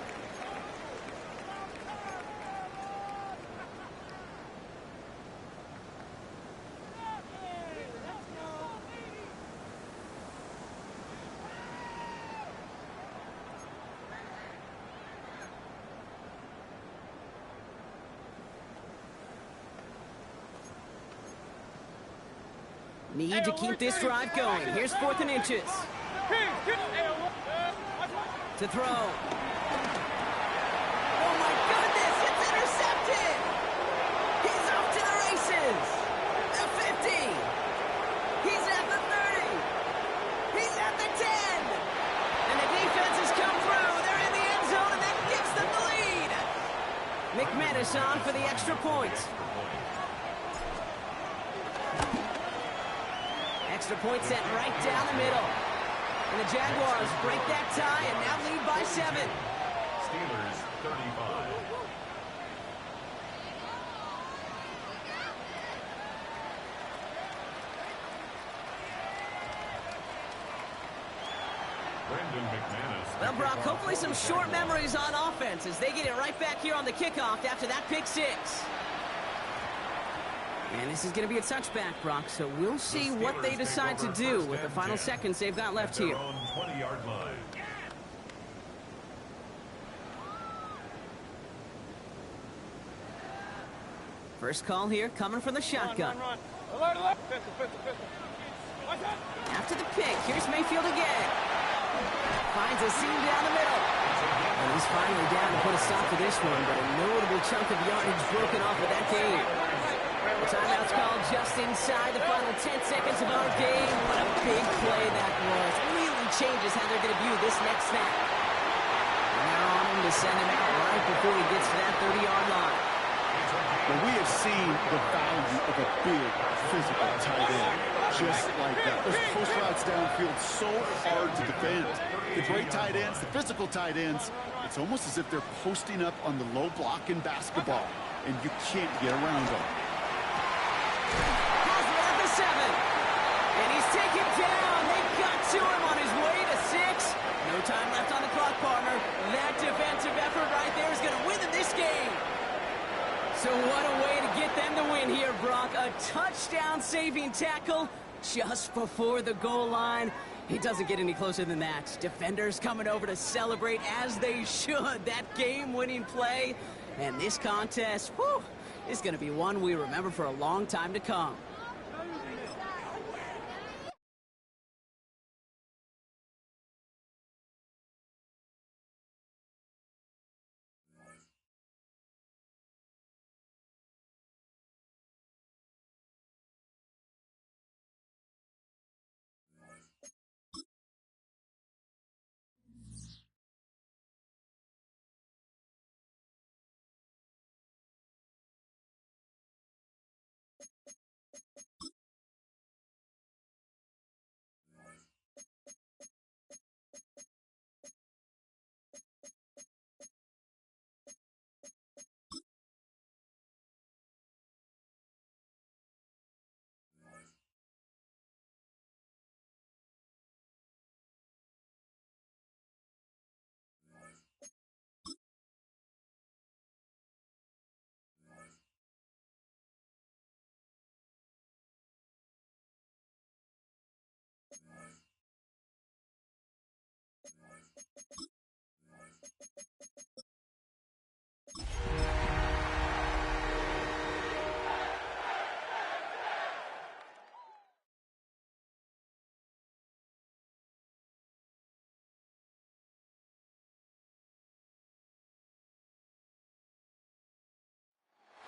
Need to keep this drive going. Here's 4th and inches. To throw. Oh my goodness, it's intercepted! He's off to the races! The 50! He's at the 30! He's at the 10! And the defense has come through. They're in the end zone, and that gives them the lead! McManus on for the extra point. Extra point set right down the middle. And the Jaguars break that tie and now lead by 7. Steelers 35. Well, Brock, hopefully some short memories on offense as they get it right back here on the kickoff after that pick six. And this is going to be a touchback, Brock, so we'll see what they decide to do with the final seconds they've got left here. 20-yard line. First call here coming from the shotgun. Run. Alert, alert. Pistol. Watch out. After the pick, here's Mayfield again. Finds a seam down the middle. And he's finally down to put a stop to this one, but a notable chunk of yardage broken off of that game. The timeout's called just inside the final 10 seconds of our game. What a big play that was. Really changes how they're going to view this next snap. And they're on him to send him out right before he gets to that 30-yard line. Well, we have seen the value of a big, physical tight end, just like that. Those post routes downfield so hard to defend. The great tight ends, the physical tight ends, it's almost as if they're posting up on the low block in basketball, and you can't get around them. Has it at the 7. And he's taken down. They got to him on his way to 6. No time left on the clock, partner. That defensive effort right there is going to win them this game. So what a way to get them to win here, Brock. A touchdown-saving tackle just before the goal line. He doesn't get any closer than that. Defenders coming over to celebrate as they should. That game-winning play. And this contest, whew, is going to be one we remember for a long time to come.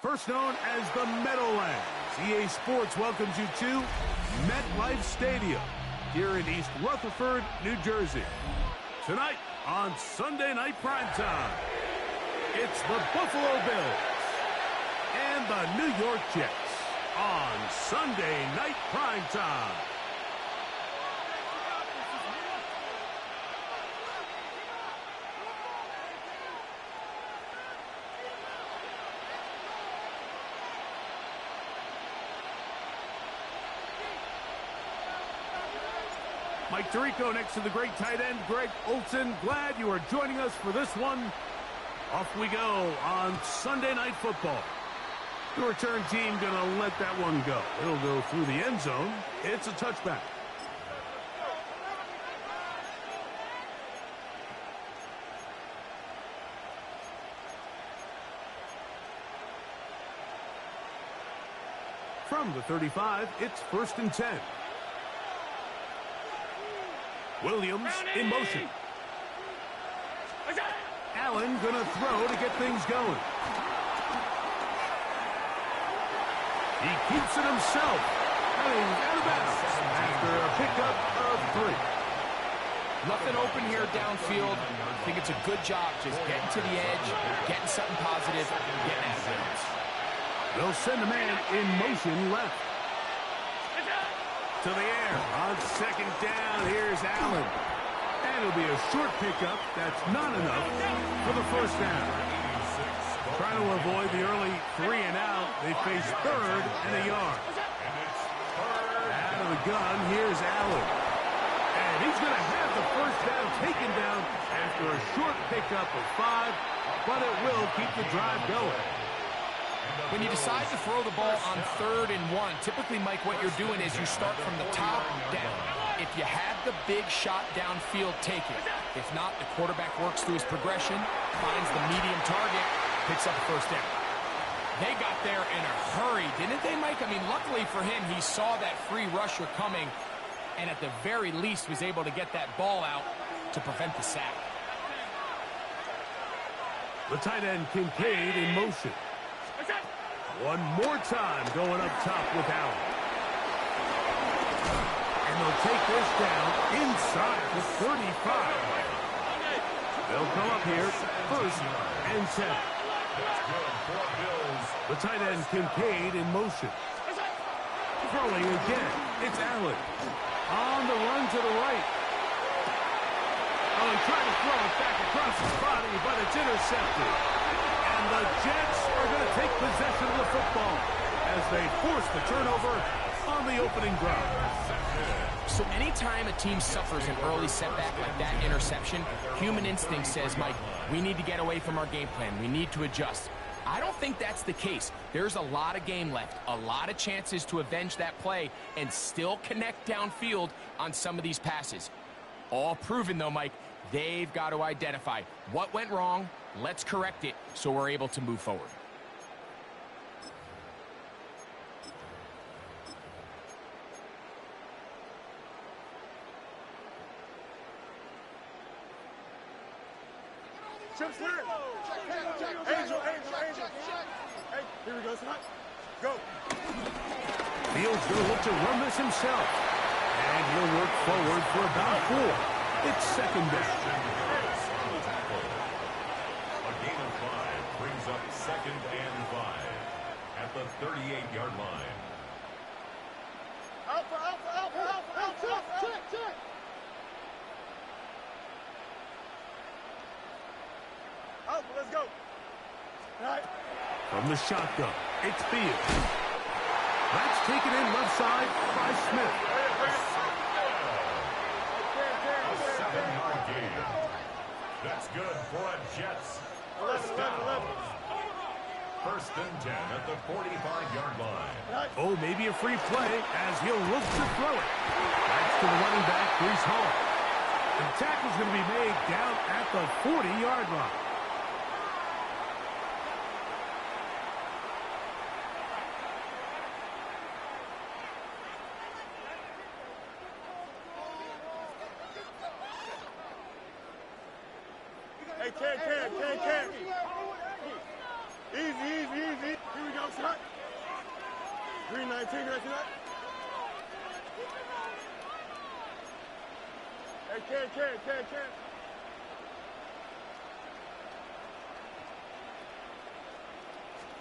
First known as the Meadowlands, EA Sports welcomes you to MetLife Stadium here in East Rutherford, New Jersey. Tonight on Sunday Night Primetime, it's the Buffalo Bills and the New York Jets on Sunday Night Primetime. Mike Tirico next to the great tight end, Greg Olsen. Glad you are joining us for this one. Off we go on Sunday Night Football. The return team going to let that one go. It'll go through the end zone. It's a touchback. From the 35, it's 1st and 10. Williams in motion. Allen gonna throw to get things going. He keeps it himself. And he's out of bounds after a pickup of 3. Nothing open here downfield. I think it's a good job just getting to the edge, getting something positive, and getting out of bounds. They'll send a man in motion left. To the air on 2nd down. Here's Allen. And it'll be a short pickup. That's not enough for the first down. Trying to avoid the early 3 and out. They face 3rd and a yard. Out of the gun, here's Allen. And he's going to have the first down taken down after a short pickup of 5, but it will keep the drive going. When you decide to throw the ball on 3rd and 1, typically, Mike, what you're doing is you start from the top down. If you have the big shot downfield, take it. If not, the quarterback works through his progression, finds the medium target, picks up the first down. They got there in a hurry, didn't they, Mike? I mean, luckily for him, he saw that free rusher coming, and at the very least was able to get that ball out to prevent the sack. The tight end Kincaid in motion. One more time going up top with Allen. And they'll take this down inside the 35. They'll come up here, 1st and 10. The tight end Kincaid in motion. Throwing again. It's Allen. On the run to the right. Oh, he tried to throw it back across his body, but it's intercepted. And the Jets are going to take possession of the football as they force the turnover on the opening drive. So anytime a team suffers an early setback like that interception, human instinct says, Mike, we need to get away from our game plan. We need to adjust. I don't think that's the case. There's a lot of game left, a lot of chances to avenge that play and still connect downfield on some of these passes. All proven, though, Mike, they've got to identify what went wrong. Let's correct it so we're able to move forward. Chips clear. Angel. Hey, here we go, son. Go. Fields going to look to run this himself. And he'll work forward for about 4. It's 2nd down. A gain of 5 brings up 2nd and 5 at the 38-yard line. Alpha, check. Alpha, let's go. All right. From the shotgun, it's Fields. That's taken in left side by Smith. A 7-yard gain. That's good for a Jets. 1st down. 1st and 10 at the 45-yard line. Oh, maybe a free play as he'll look to throw it. That's to the running back, Brees Hall. The tackle's going to be made down at the 40-yard line. Hey, can. Easy. Here we go, son. 319, right? Hey, can.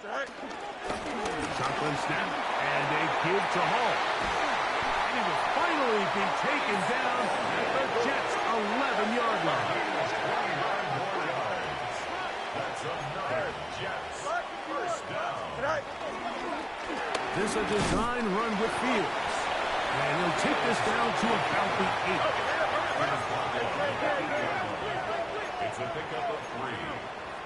Right. Shotgun snap, and a give to Hall. And he will finally be taken down at the Jets' 11-yard line. That's another Jets 1st down. Right. This is a design run with Fields. And he'll take this down to about the 8. It's a pickup of 3.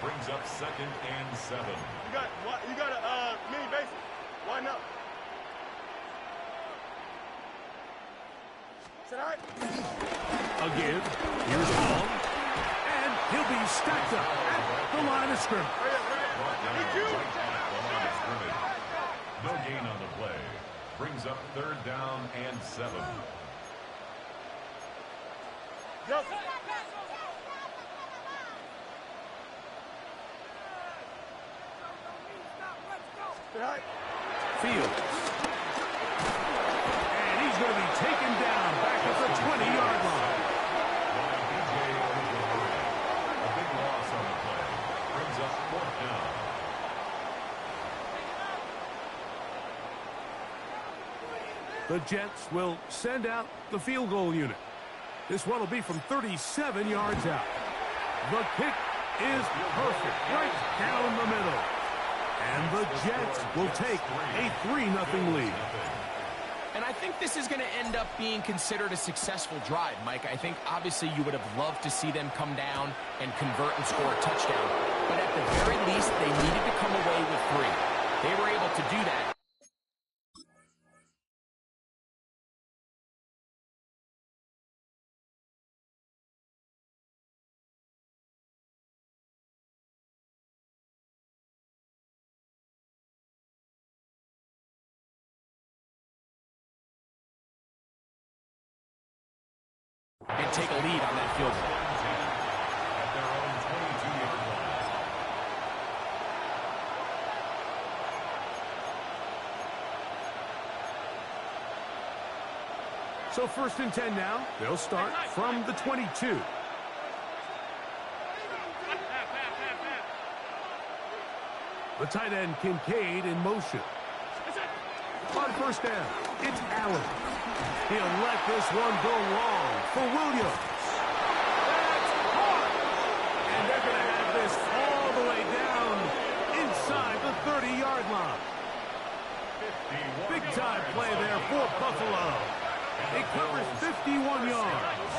Brings up 2nd and 7. You got a mini basic. Why not? Sit right. Again, here's Hall. And he'll be stacked up at the line of scrimmage. No gain on the play. Brings up 3rd down and 7. Go. Right. Fields. And he's going to be taken down back at the 20-yard line. A big loss on the play. Brings up 4th down. The Jets will send out the field goal unit. This one will be from 37 yards out. The kick is perfect, right down the middle. And the Jets will take a 3-0 lead. And I think this is going to end up being considered a successful drive, Mike. I think obviously you would have loved to see them come down and convert and score a touchdown. But at the very least, they needed to come away with 3. They were able to do that. And take a lead on that field goal. At their own 22-yard line. So 1st and 10 now. They'll start from the 22. The tight end Kincaid in motion. On 1st down, it's Allen. He'll let this one go long for Williams. That's caught! And they're going to have this all the way down inside the 30-yard line. Big-time play there for Buffalo. It covers 51 yards.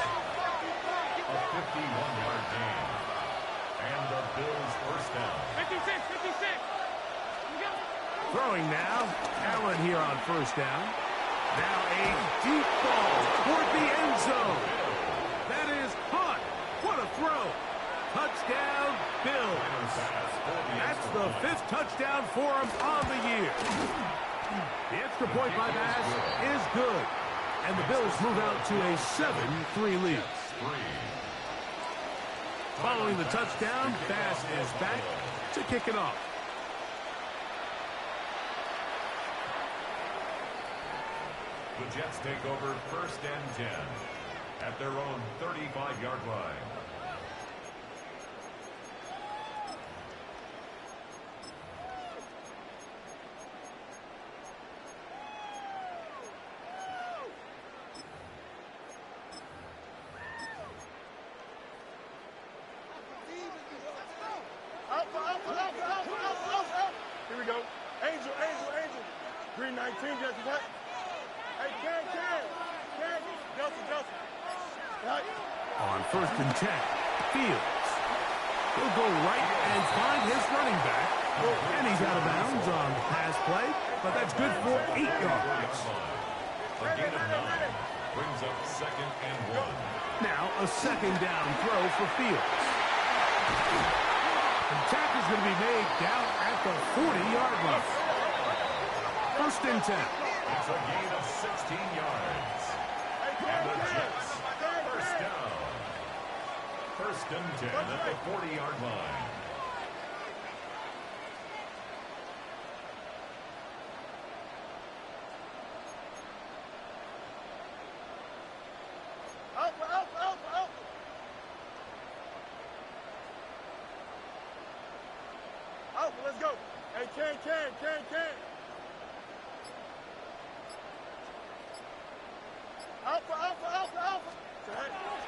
A 51-yard gain. And the Bills' first down. 56, 56. Throwing now. Allen here on 1st down. Now a deep ball toward the end zone. That is caught. What a throw. Touchdown, Bills. That's the 5th touchdown for him on the year. The extra point by Bass is good. And the Bills move out to a 7-3 lead. Following the touchdown, Bass is back to kick it off. The Jets take over 1st and 10 at their own 35-yard line. Here we go. Angel. Green 19, Jesse, what? Hey, Ken. Justin. Right. On 1st and 10, Fields. He'll go right and find his running back. And he's out of bounds on the pass play, but that's good for 8 yards. A gain of 9 brings up 2nd and 1. Now a 2nd down throw for Fields. The tackle is going to be made down at the 40-yard line. 1st and 10. It's a gain of 16 yards. And the Jets, first down. 1st and 10 at the 40-yard line. Alpha, let's go. Hey, Ken. Alpha.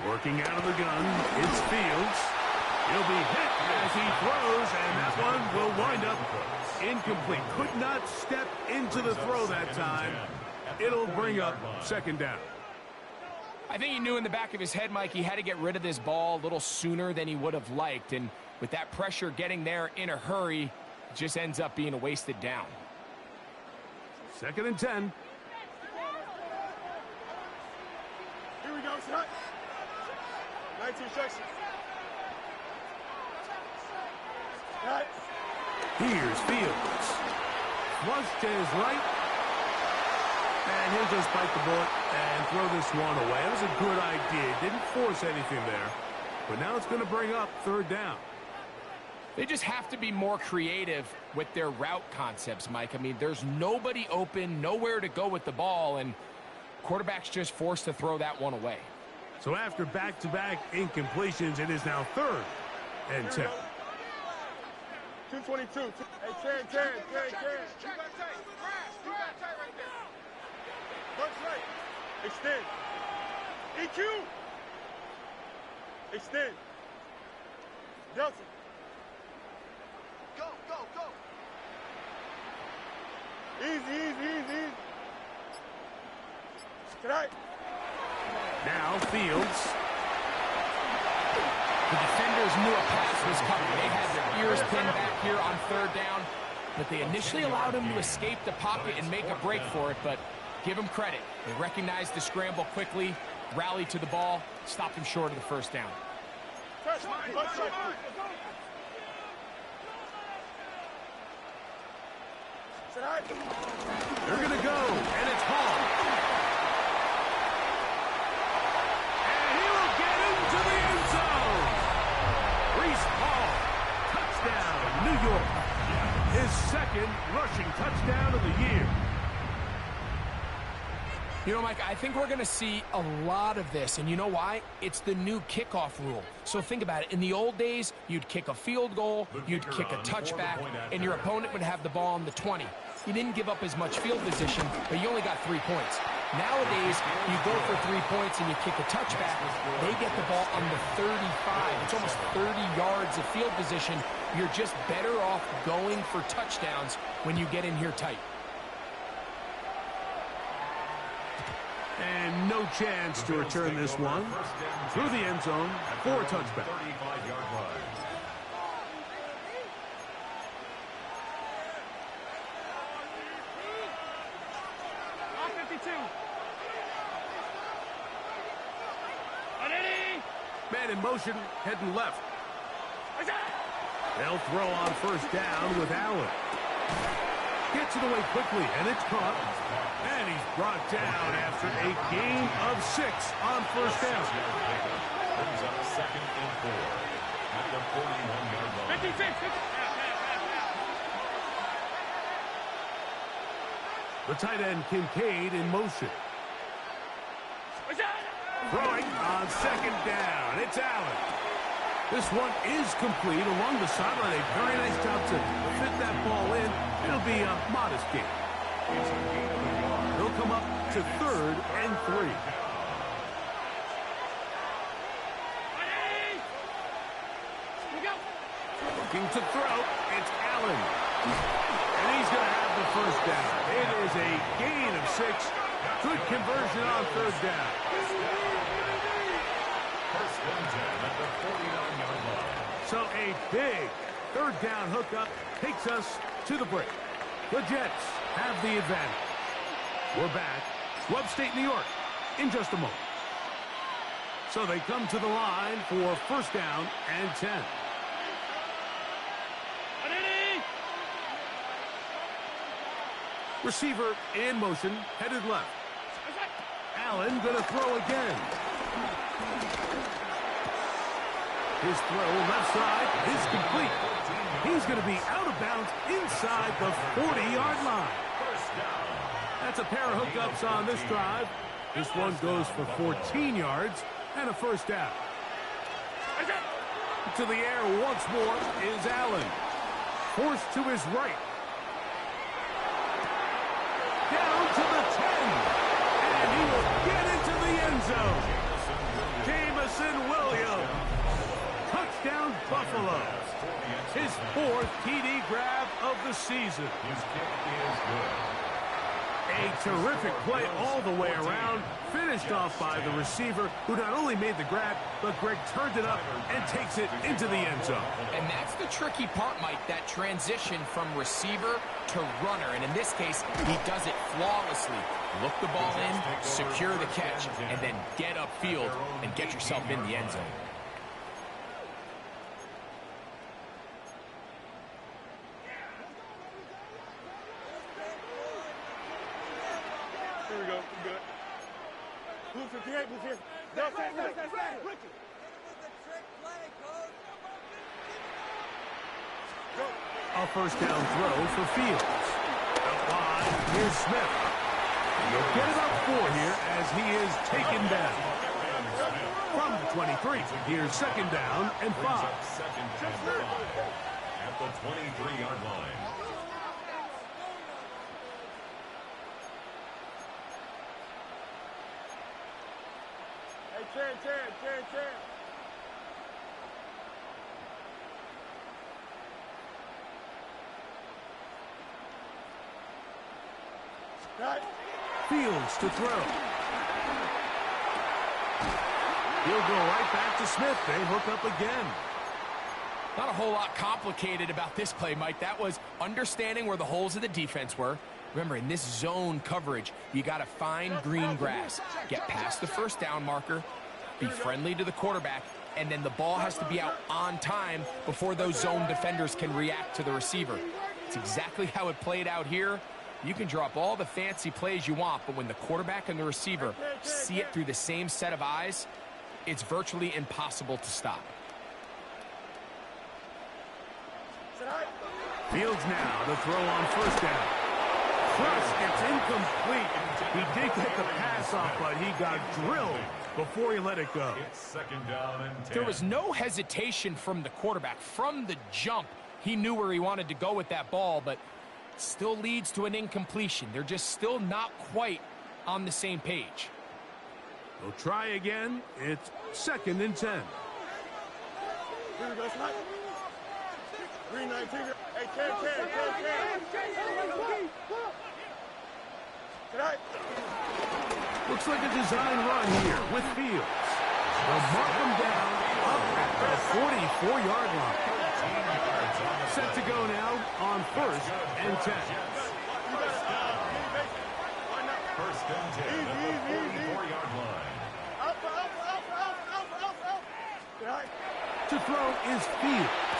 Working out of the gun, it's Fields. He'll be hit as he throws, and that one will wind up incomplete. Could not step into the throw that time. It'll bring up 2nd down. I think he knew in the back of his head, Mike, he had to get rid of this ball a little sooner than he would have liked. And with that pressure getting there in a hurry, it just ends up being a wasted down. 2nd and 10. Here we go, son. 19 sections. Right. Here's Fields. Flush to his right. And he'll just bite the bullet and throw this one away. It was a good idea. Didn't force anything there. But now it's going to bring up 3rd down. They just have to be more creative with their route concepts, Mike. I mean, there's nobody open, nowhere to go with the ball, and quarterback's just forced to throw that one away. So after back-to-back incompletions, it is now 3rd and 10. 222. Hey, Ken. You got tight. Punch right. Extend. EQ. Extend. Nelson. Go, go, go. Easy. Tonight. Now Fields. The defenders knew a pass was coming. They had their ears pinned back here on third down, but they initially allowed him to escape the pocket and make a break for it, but give him credit. They recognized the scramble quickly, rallied to the ball, stopped him short of the first down. They're going to go, and it's Hall. And he will get into the end zone. Breece Hall, touchdown, New York. His second rushing touchdown of the year. You know, Mike, I think we're going to see a lot of this, and you know why? It's the new kickoff rule. So think about it. In the old days, you'd kick a field goal, you'd kick a touchback, and your opponent would have the ball on the 20. You didn't give up as much field position, but you only got 3 points. Nowadays, you go for 3 points and you kick a touchback, they get the ball on the 35. It's almost 30 yards of field position. You're just better off going for touchdowns when you get in here tight. And no chance to return this one through the end zone for a touchback. 35-yard line. Man in motion, heading left. They'll throw on first down with Allen. Gets it away quickly, and it's caught. And he's brought down after a gain of 6 on first down. Brings up 2nd and 4 at the 41-yard line. 56. The tight end Kincaid in motion. Throwing on 2nd down. It's Allen. This one is complete along the sideline. A very nice job to fit that ball in. It'll be a modest gain. He'll come up to 3rd and 3. Looking to throw. It's Allen. And he's going to have the first down. It is a gain of 6. Good conversion on 3rd down. First and 10 at the 49-yard line. So a big 3rd down hookup takes us to the break. The Jets have the advantage. We're back to upstate New York in just a moment. So they come to the line for first down and 10. Receiver in motion, headed left. Allen going to throw again. His throw left side is complete. He's going to be out of bounds inside the 40-yard line. That's a pair of hookups on this drive. This one goes for 14 yards and a first down. To the air once more is Allen. Forced to his right. Down to the 10. And he will get into the end zone. Jamison Williams. Touchdown Buffalo. His 4th TD grab of the season. His kick is good. A terrific play all the way around. Finished off by the receiver, who not only made the grab, but Greg turned it up and takes it into the end zone. And that's the tricky part, Mike, that transition from receiver to runner. And in this case, he does it flawlessly. Look the ball in, secure the catch, and then get upfield and get yourself in the end zone. Here we go. We good. Who's here? Who's here? Ricky. A first down throw for Fields. Out wide, here's Smith. He'll get about 4 here as he is taken down. From the 23, here's 2nd down and 5. Second and 5 at the 23-yard line. Hey, Chad. Fields to throw. He'll go right back to Smith. They hook up again. Not a whole lot complicated about this play, Mike. That was understanding where the holes of the defense were. Remember, in this zone coverage, you got to find green grass. Get past the first down marker, be friendly to the quarterback, and then the ball has to be out on time before those zone defenders can react to the receiver. It's exactly how it played out here. You can draw up all the fancy plays you want, but when the quarterback and the receiver see it through the same set of eyes, it's virtually impossible to stop. Fields now to throw on first down. First, it's incomplete. He did get the pass off, but he got drilled before he let it go. It's second down and 10. There was no hesitation from the quarterback. From the jump, he knew where he wanted to go with that ball, but still leads to an incompletion. They're just still not quite on the same page. They'll try again. It's second and 10. Here we go, Snipe. 319. Hey, Cam. Looks like a design run here with Fields. They'll mark him down up at the 44-yard line. Set to go now on first and 10. First and 10 at the 44-yard line. To throw is Fields.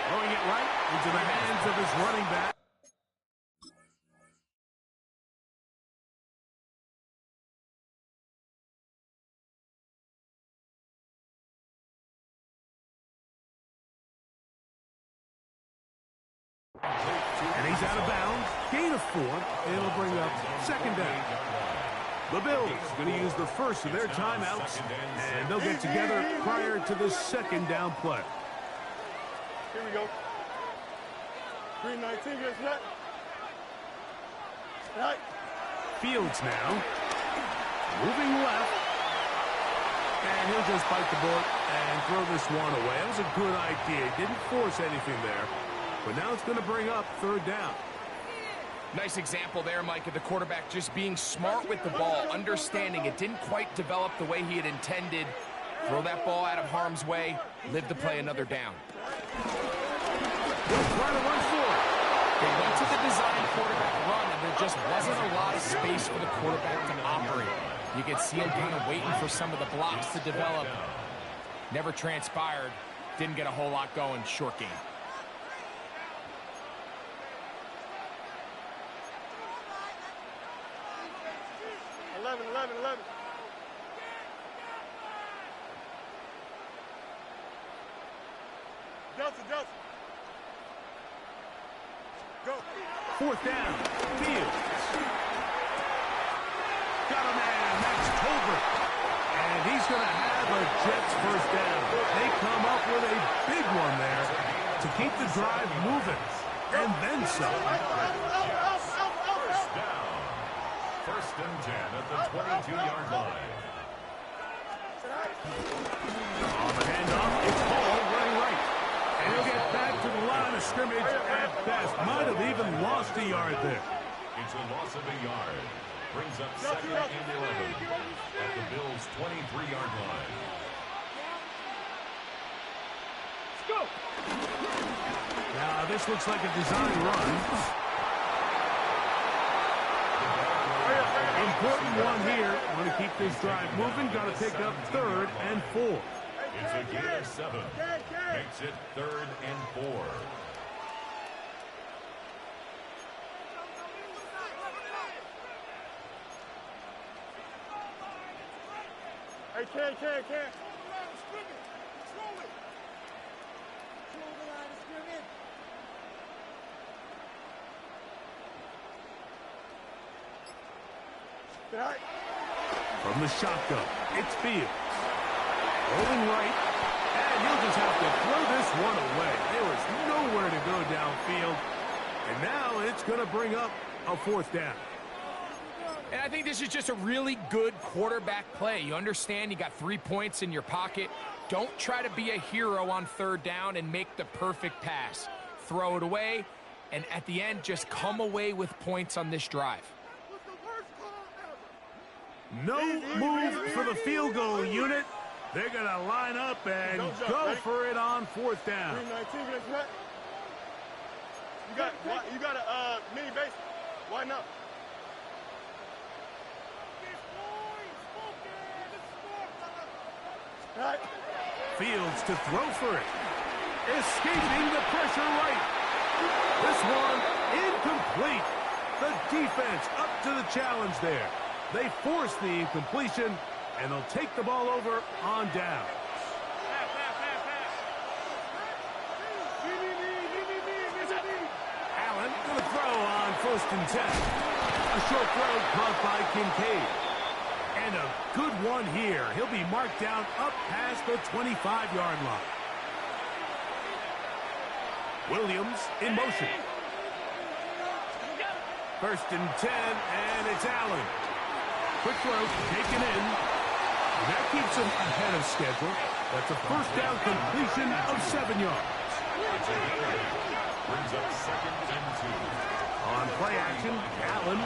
Throwing it right into the hands of his running back. And he's out of bounds. Gain of 4. It'll bring up second down. The Bills going to use the first of their timeouts, and they'll get together prior to the second down play. Here we go. 319, get Snipe. Snipe. Fields now. Moving left. And he'll just bite the bullet and throw this one away. That was a good idea. Didn't force anything there. But now it's going to bring up third down. Nice example there, Mike, of the quarterback just being smart with the ball, understanding it didn't quite develop the way he had intended. Throw that ball out of harm's way, live to play another down. He'll try to run for it. They went to the design quarterback run, and there just wasn't a lot of space for the quarterback to operate. You could see him kind of waiting for some of the blocks to develop. Never transpired. Didn't get a whole lot going. Short game. Delta. Go. Fourth down. Fields. Got a man. That's Tolbert. And he's going to have a Jets first down. They come up with a big one there to keep the drive moving. And then some. First down. First and 10 at the 22-yard line. On the handoff, it's Hall running right. And he'll get back to the line of scrimmage at best. Might have even lost a yard there. It's a loss of a yard. Brings up second and 11 at the Bills' 23-yard line. Let's go. Now, this looks like a design run. Important one here. Want to keep this drive moving. Got to pick up third and 4. It's a gain of 7. Makes it third and 4. Hey, can. From the shotgun, it's Fields. Rolling right, and he'll just have to throw this one away. There was nowhere to go downfield, and now it's going to bring up a fourth down. And I think this is just a really good quarterback play. You understand you got 3 points in your pocket. Don't try to be a hero on third down and make the perfect pass. Throw it away, and at the end, just come away with points on this drive. No move for the field goal unit. They're going to line up and go for it on 4th down. You got a mini base. Why not? Fields to throw for it. Escaping the pressure right. This one incomplete. The defense up to the challenge there. They force the incompletion, and they'll take the ball over on down. Allen going to throw on 1st and 10. A short throw caught by Kincaid. And a good one here. He'll be marked down up past the 25-yard line. Williams in motion. 1st and 10, and it's Allen. Quick throw, taken in. And that keeps him ahead of schedule. That's a 1st down completion of 7 yards. Brings up 2nd and 2. On play action, Allen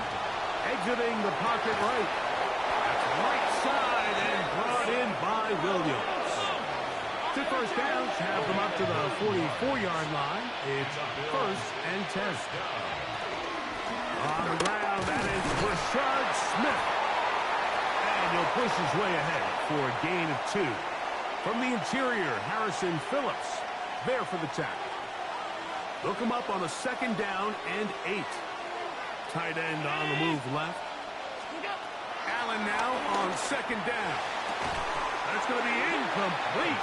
exiting the pocket right. That's right side and brought in by Williams. 2 first downs have them up to the 44-yard line. It's 1st and 10. On the ground, that is Rashard Smith. And he'll push his way ahead for a gain of 2. From the interior, Harrison Phillips there for the tackle. Look him up on a 2nd down and 8. Tight end on the move left. Allen now on 2nd down. That's going to be incomplete.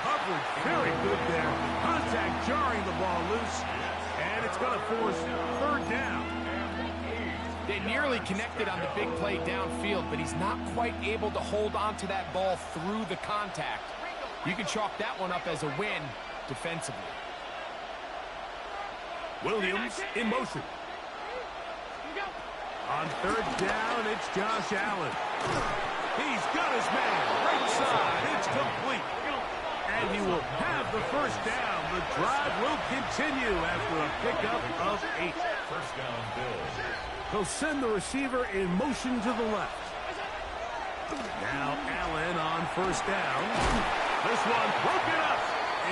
Coverage very good there. Contact jarring the ball loose. And it's going to force 3rd down. They nearly connected on the big play downfield, but he's not quite able to hold on to that ball through the contact. You can chalk that one up as a win defensively. Williams in motion. On 3rd down, it's Josh Allen. He's got his man. Right side. It's complete. And he will have the 1st down. The drive will continue after a pickup of 8. 1st down, Bills. He'll send the receiver in motion to the left. Now Allen on 1st down. This one broken up.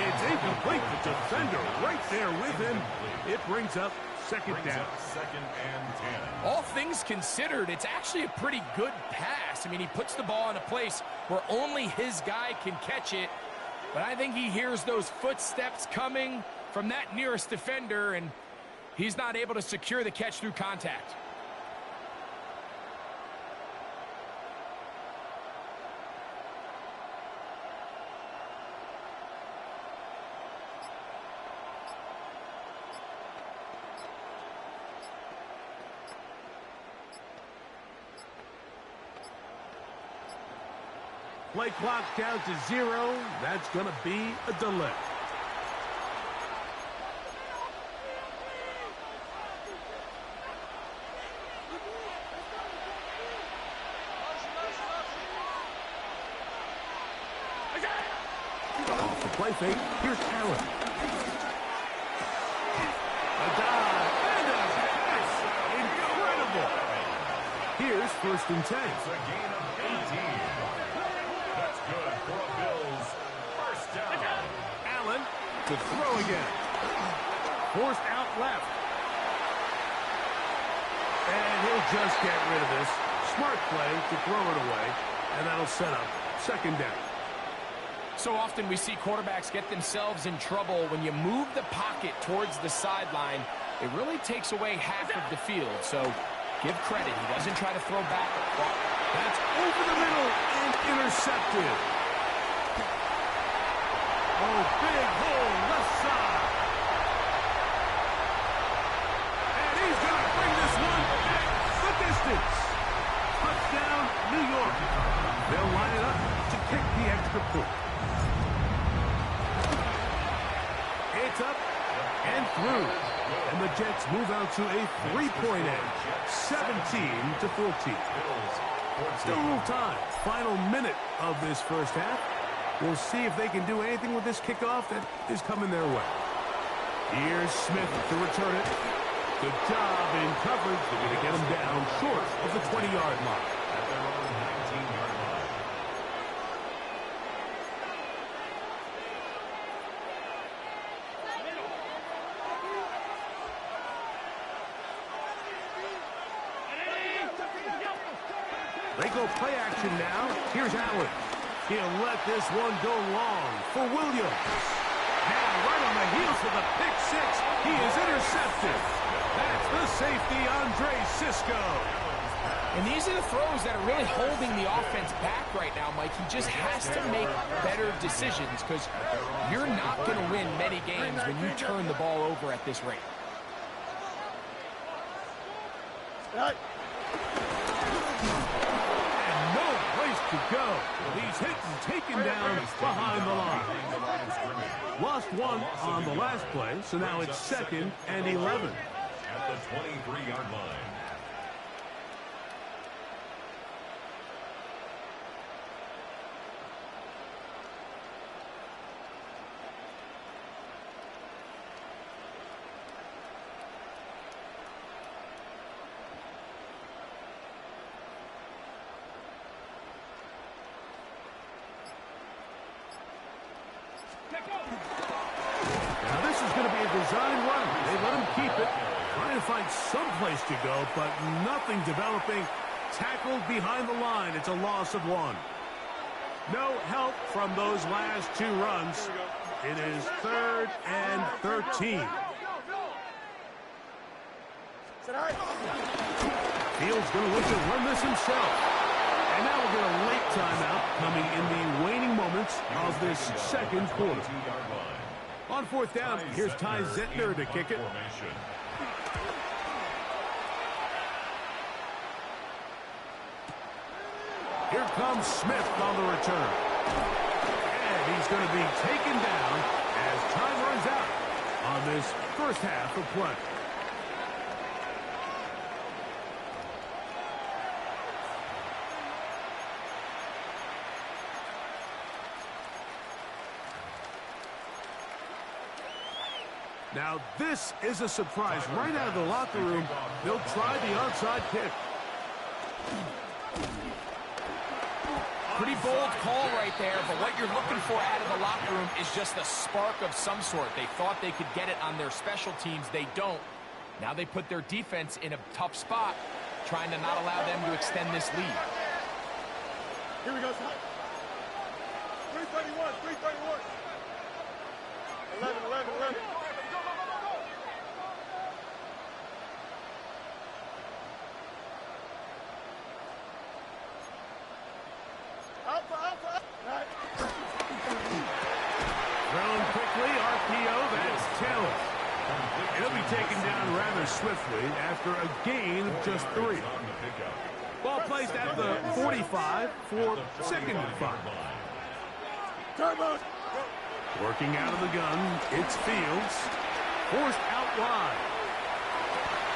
It's incomplete. The defender right there with him. It brings up 2nd down. 2nd and 10. All things considered, it's actually a pretty good pass. I mean, he puts the ball in a place where only his guy can catch it. But I think he hears those footsteps coming from that nearest defender, and he's not able to secure the catch through contact. Play clock down to 0. That's going to be a delay. Off the play fake, here's Allen. A dive and a pass. Incredible. Here's 1st and 10. It's a gain of 18. That's good for a Bills 1st down. Allen to throw again. Forced out left. And he'll just get rid of this. Smart play to throw it away. And that'll set up 2nd down. So often we see quarterbacks get themselves in trouble when you move the pocket towards the sideline. It really takes away half of the field. So give credit. He doesn't try to throw back. That's over the middle and intercepted. Oh, big hole left side. And he's going to bring this one back the distance. Touchdown, New York. They'll line it up to kick the extra point. It's up and through. And the Jets move out to a 3-point edge, 17-14. Still a little time. Final minute of this 1st half. We'll see if they can do anything with this kickoff that is coming their way. Here's Smith to return it. Good job in coverage. They're going to get him down short of the 20-yard line. go play action now. Here's Allen. He'll let this one go long for Williams. And right on the heels of the pick six, he is intercepted. That's the safety, Andre Cisco. And these are the throws that are really holding the offense back right now, Mike. He just has to make better decisions because you're not going to win many games when you turn the ball over at this rate. And no place to go. He's hit and taken down behind the line. Lost one on the last play, so now it's 2nd and 11. At the 23-yard line. Now this is going to be a design run. They let him keep it. Trying to find some place to go, but nothing developing. Tackled behind the line. It's a loss of 1. No help from those last 2 runs. It is 3rd and 13. Fields going to look to run this himself. And now we'll get a late timeout coming in the waning moments of this 2nd quarter. On 4th down, here's Ty Zentner to kick it. Here comes Smith on the return. And he's going to be taken down as time runs out on this first half of play. Now, this is a surprise. Right out of the locker room, they'll try the onside kick. Pretty bold call right there, but what you're looking for out of the locker room is just a spark of some sort. They thought they could get it on their special teams. They don't. Now they put their defense in a tough spot, trying to not allow them to extend this lead. Here we go, son. 331, 331. 11, 11, 11. Thrown quickly, RPO, that's Taylor. He'll be taken down rather swiftly after a gain of just 3. Ball placed at the 45 for 2nd and 5. Working out of the gun, it's Fields. Forced out wide.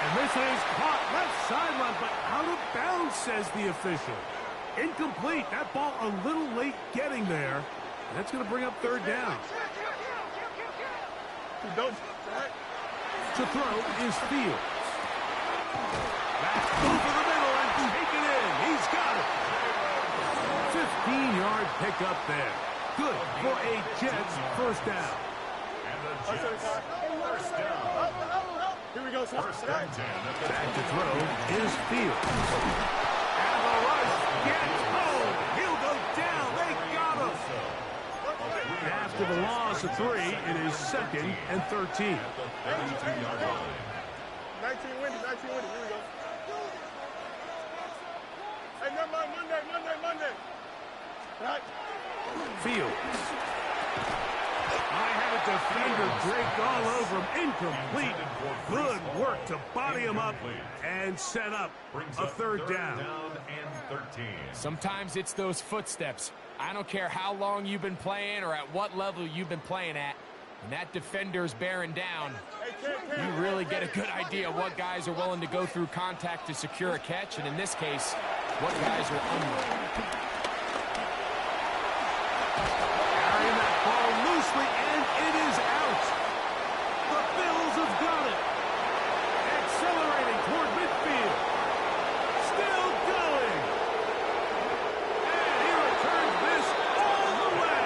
And this is caught left sideline, but out of bounds, says the official. Incomplete. That ball a little late getting there. That's going to bring up 3rd down. To throw is Fields. Back over the middle and take it in. He's got it. 15-yard pickup there. Good for a Jets first down. And the Jets first down. Here we go, son. Back to throw is Fields. And the rush gets home. He'll go down. They got him. After the loss of 3, it is 2nd and 13. 19 winning, 19 winning. Here we go. Hey, never mind. Monday. Right. Fields. I have a defender draped all over him. Incomplete. Good work to body him up and set up a 3rd down. And 13. Sometimes it's those footsteps. I don't care how long you've been playing or at what level you've been playing at. When that defender's bearing down, you really get a good idea of what guys are willing to go through contact to secure a catch, and in this case, what guys are unwilling. Carrying that ball loosely, and it is out. The Bills have got it. Accelerating toward midfield. Still going. And he returns this all the way.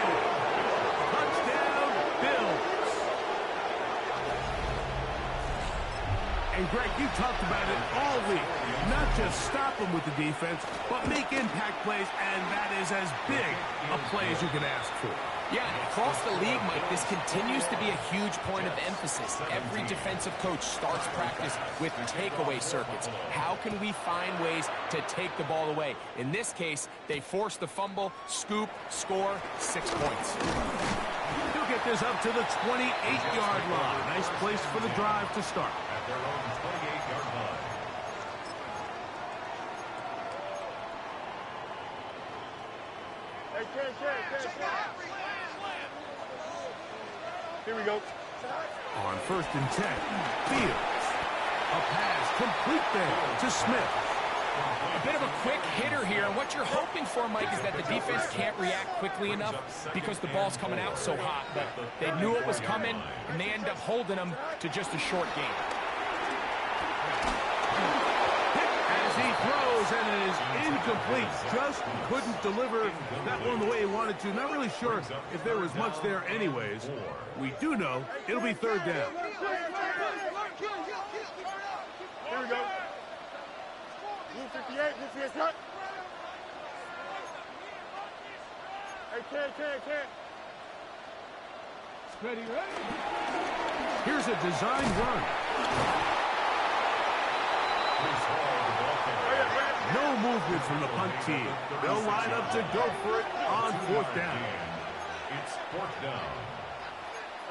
Touchdown, Bills. A Greg, you talked about it all week. Not just stop them with the defense, but make impact plays, and that is as big a play as you can ask for. Yeah, across the league, Mike, this continues to be a huge point of emphasis. Every defensive coach starts practice with takeaway circuits. How can we find ways to take the ball away? In this case, they force the fumble, scoop, score, 6 points. He'll get this up to the 28-yard line. Nice place for the drive to start. At their own 28-yard line. Here we go. On 1st and 10, Fields. A pass complete there to Smith. A bit of a quick hitter here, and what you're hoping for, Mike, is that the defense can't react quickly enough because the ball's coming out so hot. But they knew it was coming, and they end up holding them to just a short game. As he throws, and it is incomplete. Just couldn't deliver that one the way he wanted to. Not really sure if there was much there anyways. We do know it'll be 3rd down. Here we go. Blue 58, blue 58, cut. Hey, Ken. Ready. Here's a design run. No movement from the punt team. They'll line up to go for it on 4th down. It's 4th down.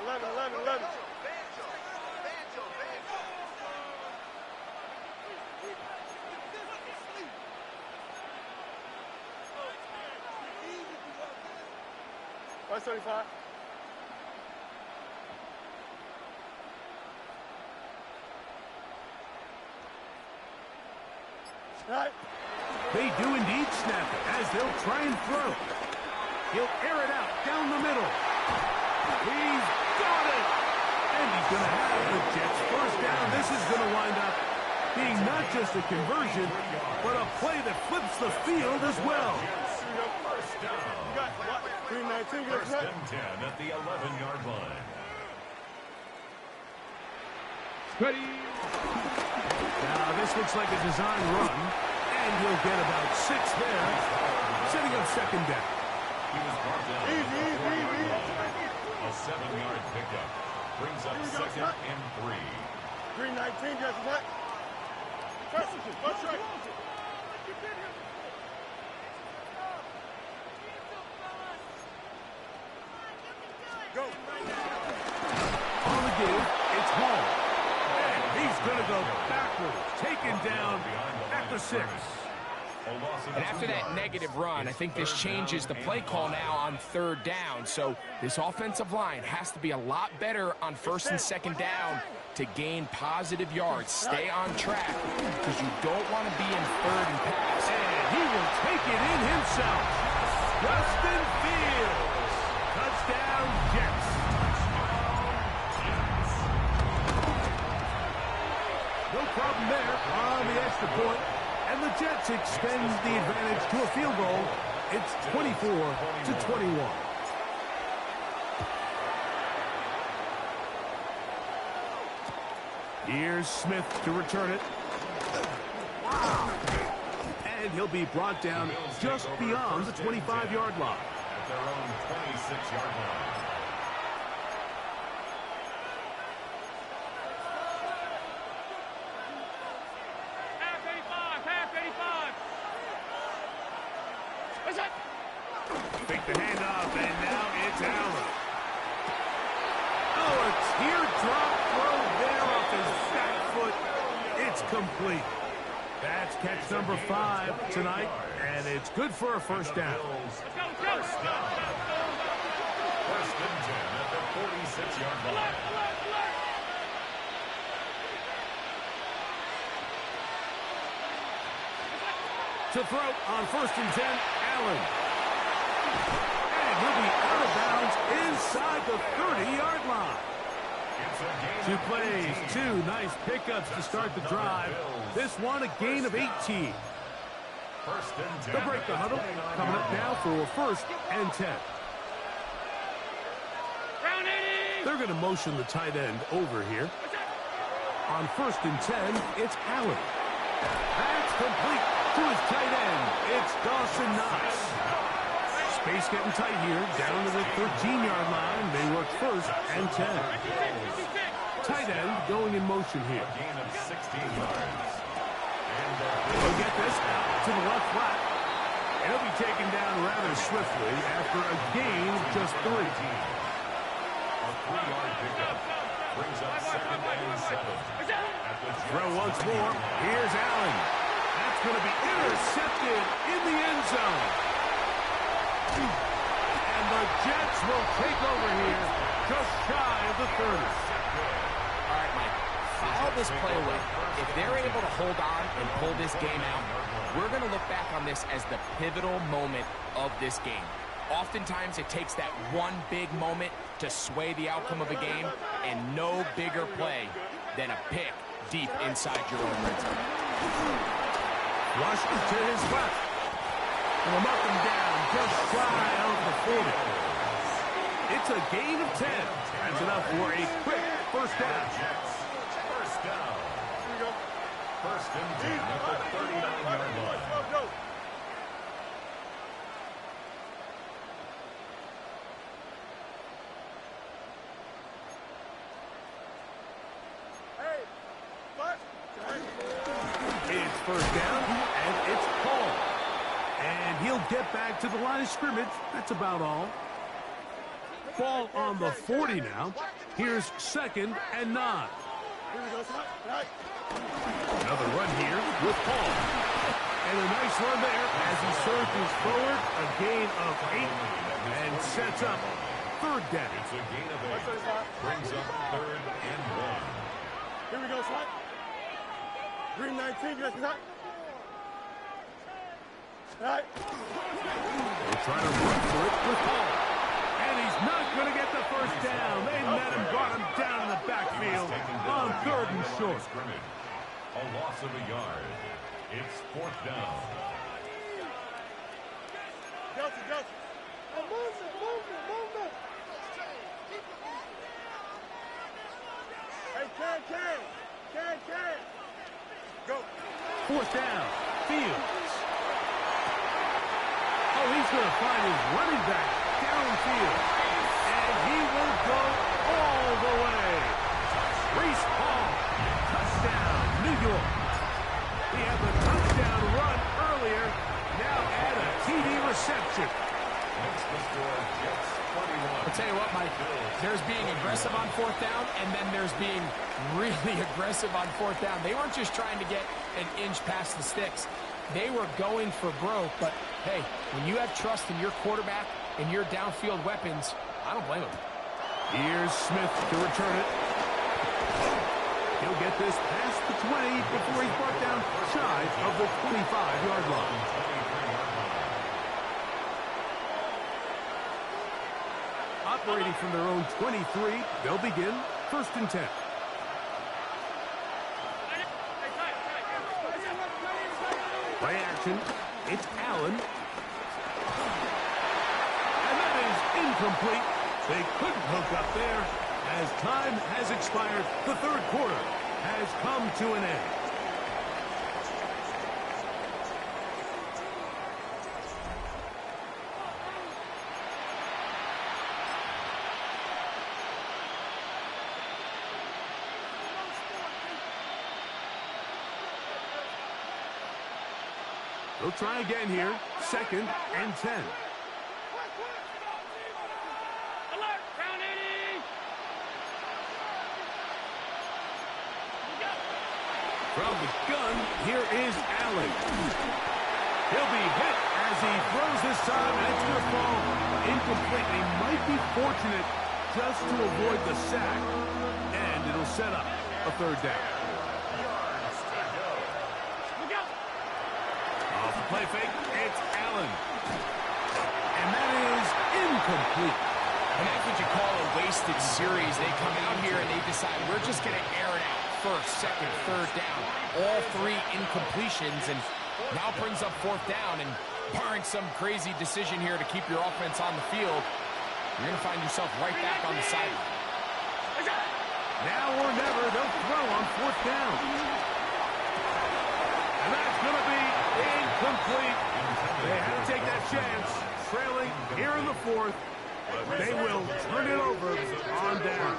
11. What's 35? Right. They do indeed snap it as they'll try and throw. He'll air it out down the middle. He's got it! And he's going to have the Jets 1st down. This is going to wind up being not just a conversion, but a play that flips the field as well. First down. You got what? 319. First and 10 at the 11-yard line. Ready. Now this looks like a design run, and he'll get about 6 there, setting up 2nd down. He was brought down. Easy. A 7-yard pickup brings up 2nd and 3. 319, guess what? Let's try. Go. On the give, it's home. And he's going to go backwards, taken down at the 6. And after that negative run, I think this changes the play call now on 3rd down. So this offensive line has to be a lot better on 1st and 2nd down to gain positive yards. Stay on track because you don't want to be in 3rd and pass. And he will take it in himself. Justin Fields. Touchdown, Jets. No problem there on the extra point. And the Jets extend the advantage to a field goal. It's 24-21. Here's Smith to return it. And he'll be brought down just beyond the 25-yard line. At their own 26-yard line. Take the handoff, and now it's Allen. Oh, a teardrop throw there off his back foot. It's complete. That's catch number 5 tonight, and it's good for a 1st down. First down. 1st and 10 at the 46-yard line. To throw on 1st and 10, Allen. And he'll be out of bounds inside the 30-yard line. 2 plays, 2 nice pickups to start the drive. This one a gain of 18. First and 10. They'll break the huddle. Coming up now for a 1st and 10. They're going to motion the tight end over here. On 1st and 10, it's Allen. That's complete to his tight end. It's Dawson Knox. Space getting tight here. Down to the 13-yard line. They work 1st and 10. Tight end going in motion here. Gain of 16 yards. He'll get this out to the left flat. And he'll be taken down rather swiftly after a gain of just 3. A 3-yard pickup brings up 2nd and 7. Throw once more. Here's Allen. That's going to be intercepted in the end zone. And the Jets will take over here just shy of the 30. All right, Mike, follow this play away. If they're able to hold on and pull this game out, we're going to look back on this as the pivotal moment of this game. Oftentimes, it takes that one big moment to sway the outcome of a game, and no bigger play than a pick deep inside your own red zone. Flush to his left. And a up and down, just shy of the 40. It's a gain of 10. That's enough for a quick first down. First down. 1st and 10 at the 39-yard line. Go. It's first down, and it's Paul. And he'll get back to the line of scrimmage. That's about all. Ball on the 40 now. Here's 2nd and 9. Another run here with Paul. And a nice run there as he surges forward. A gain of 8 and sets up 3rd down. It's a gain of 8. Brings up 3rd and 1. Here we go, slide. Green 19, get that. Right. They'll try to run for it with Paul. And he's not going to get the first down. They met him, brought him down in the backfield on 3rd and short. A loss of a yard. It's 4th down. Delta. Move it. Hey, can. Go. 4th down. Fields. Oh, he's going to find his running back downfield. And he will go all the way. Reese Hall. Touchdown, New York. He had the touchdown run earlier. Now add a TD reception. Makes the score Jets 41. I'll tell you what, Mike, there's being aggressive on 4th down, and then there's being really aggressive on 4th down. They weren't just trying to get an inch past the sticks. They were going for broke, but hey, when you have trust in your quarterback and your downfield weapons, I don't blame him. Here's Smith to return it. He'll get this past the 20 before he's brought down shy of the 25-yard line. Operating from their own 23, they'll begin 1st and 10. Play action. It's Allen. And that is incomplete. They couldn't hook up there. As time has expired, the 3rd quarter has come to an end. They'll try again here. 2nd and 10. Alert, round 80. From the gun, here is Allen. He'll be hit as he throws this time, and it's going to fall incomplete. He might be fortunate just to avoid the sack, and it'll set up a 3rd down. Off the play fake, it's Allen. And that is incomplete. And that's what you call a wasted series. They come out here and they decide, we're just going to air it out. 1st, 2nd, 3rd down. All 3 incompletions, and now brings up 4th down. And barring some crazy decision here to keep your offense on the field, you're going to find yourself right back on the sideline. Now or never, they'll throw on 4th down. And that's going to be incomplete. They had to take that chance, trailing here in the 4th. But they will turn it over on down.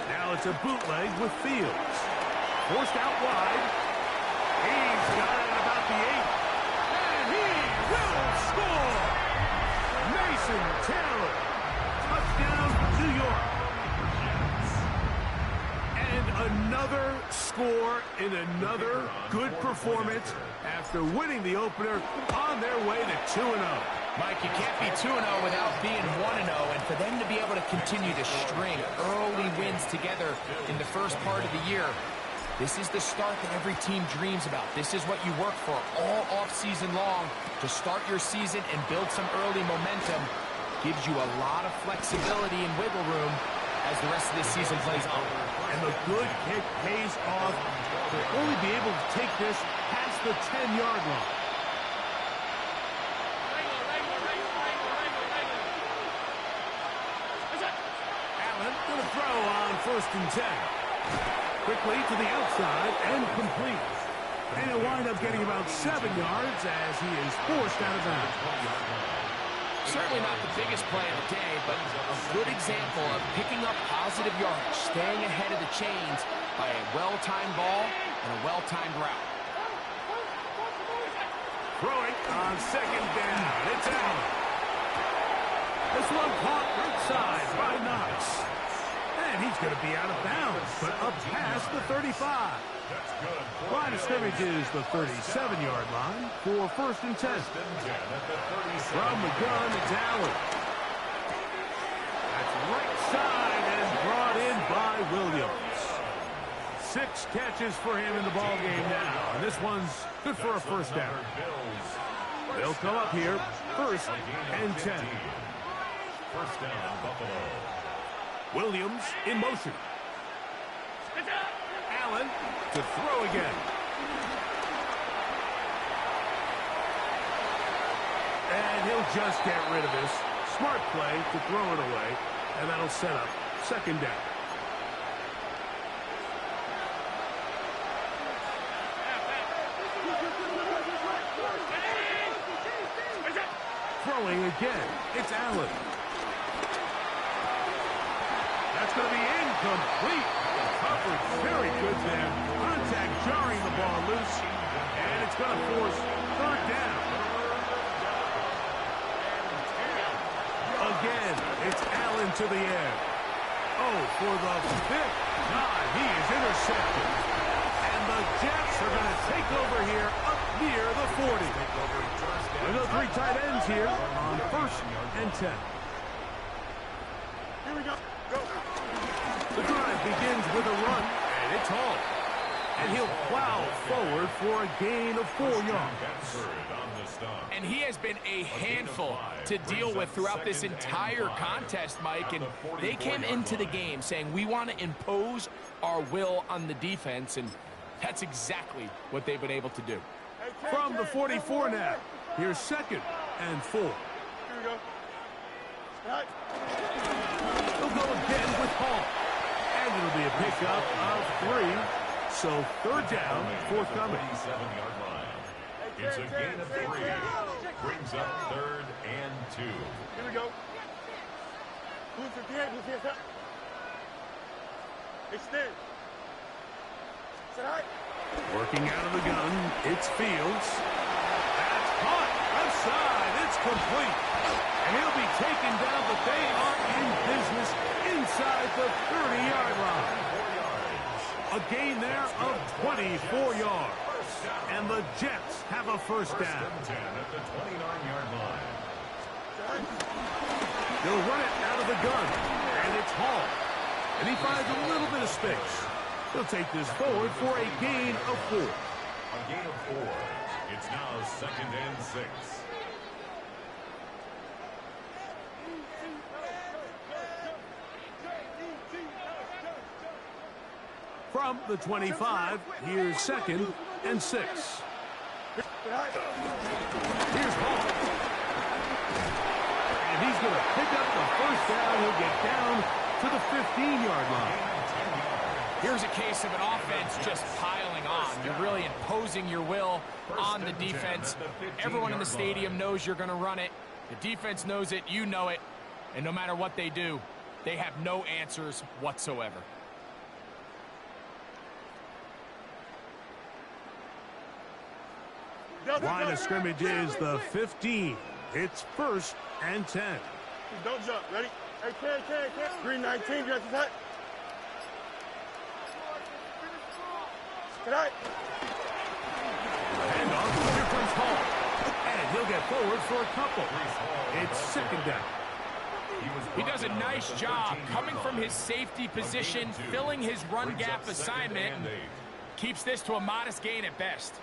Now it's a bootleg with Fields. Forced out wide. He's got it at about the 8. And he will score! Mason Taylor. Touchdown, New York. And another score in another good performance after winning the opener on their way to 2-0. Mike, you can't be 2-0 without being 1-0, and for them to be able to continue to string early wins together in the first part of the year, this is the start that every team dreams about. This is what you work for all offseason long to start your season and build some early momentum. Gives you a lot of flexibility and wiggle room as the rest of this season plays on. And the good kick pays off. They'll only be able to take this past the 10-yard line. Allen going to throw on 1st and 10. Quickly to the outside and complete. And he'll wind up getting about 7 yards as he is forced out of bounds. Certainly not the biggest play of the day, but a good example of picking up positive yardage, staying ahead of the chains by a well-timed ball and a well-timed route. Throwing on 2nd down. It's Allen. This one caught right side by Knox. And he's going to be out of bounds, but up past the 35. Line of scrimmage is the 37-yard line for 1st and 10. From the gun, it's Allen. That's right side and brought in by Williams. 6 catches for him in the ball game now, and this one's good for a 1st down. They'll come up here, 1st and 10. 1st down, Buffalo. Williams in motion. Allen to throw again. And he'll just get rid of this. Smart play to throw it away, and that'll set up 2nd down. Throwing again. It's Allen. That's going to be incomplete. Coverage very good there. Contact jarring the ball loose. And it's going to force 3rd down. Again, it's Allen to the air. Oh, for the 5th time, he is intercepted. And the Jets are going to take over here up near the 40. With the 3 tight ends here on 1st and 10. Here we go. Go. The drive begins with a run, and it's Hall. And he'll plow forward for a gain of 4 yards. And he has been a handful to deal with throughout this entire contest, Mike. And they came into the game saying, we want to impose our will on the defense, and that's exactly what they've been able to do. From the 44 now, here's 2nd and 4. Here we go. Right. They'll go again with Hall. And it'll be a pickup of 3. So 3rd down, forthcoming. 7-yard line. It's a gain of 3. Brings up 3rd and 2. Here we go. Who's the dead? Who's the up? Extend. Sit high. Working out of the gun, it's Fields. That's caught. Left side, it's complete. And he'll be taken down, but they are in business inside the 30-yard line. A gain there of 24 yards. And the Jets have a 1st down. 10 at the 29-yard line. They'll run it out of the gun. And it's Hall. And he finds a little bit of space. He'll take this forward for a gain of 4. A gain of 4. It's now 2nd and 6. From the 25, here's 2nd and 6. Here's Hall. And he's going to pick up the 1st down. He'll get 10-yard line. Here's a case of an offense just piling on. You're really imposing your will on the defense. Everyone in the stadium knows you're going to run it. The defense knows it, you know it. And no matter what they do, they have no answers whatsoever. Line of scrimmage is the 15. It's 1st and 10. Don't jump. Ready? Hey, can. Green 19, you have to touch. Good night. Handoff. Here comes Hall. And he'll get forward for a couple. It's 2nd down. He does a nice job coming from his safety position, filling his run gap assignment, and keeps this to a modest gain at best.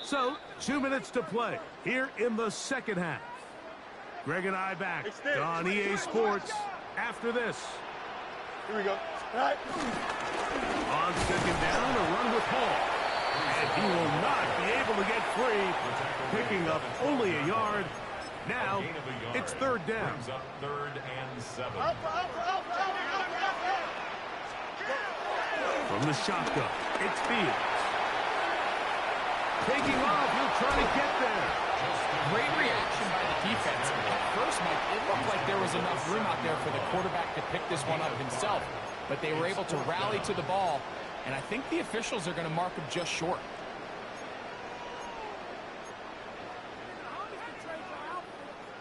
So, 2 minutes to play here in the 2nd half. Greg and I back on EA Sports after this. Here we go. Right. On 2nd down, a run with Hall. And he will not be able to get free, picking up only a yard. Now, it's 3rd down. Third and 7. From the shotgun, it's Fields. Taking off, he'll try to get there. Great reaction by the defense. At first, Mike, it looked like there was enough room out there for the quarterback to pick this one up himself. But they were able to rally to the ball, and I think the officials are going to mark him just short.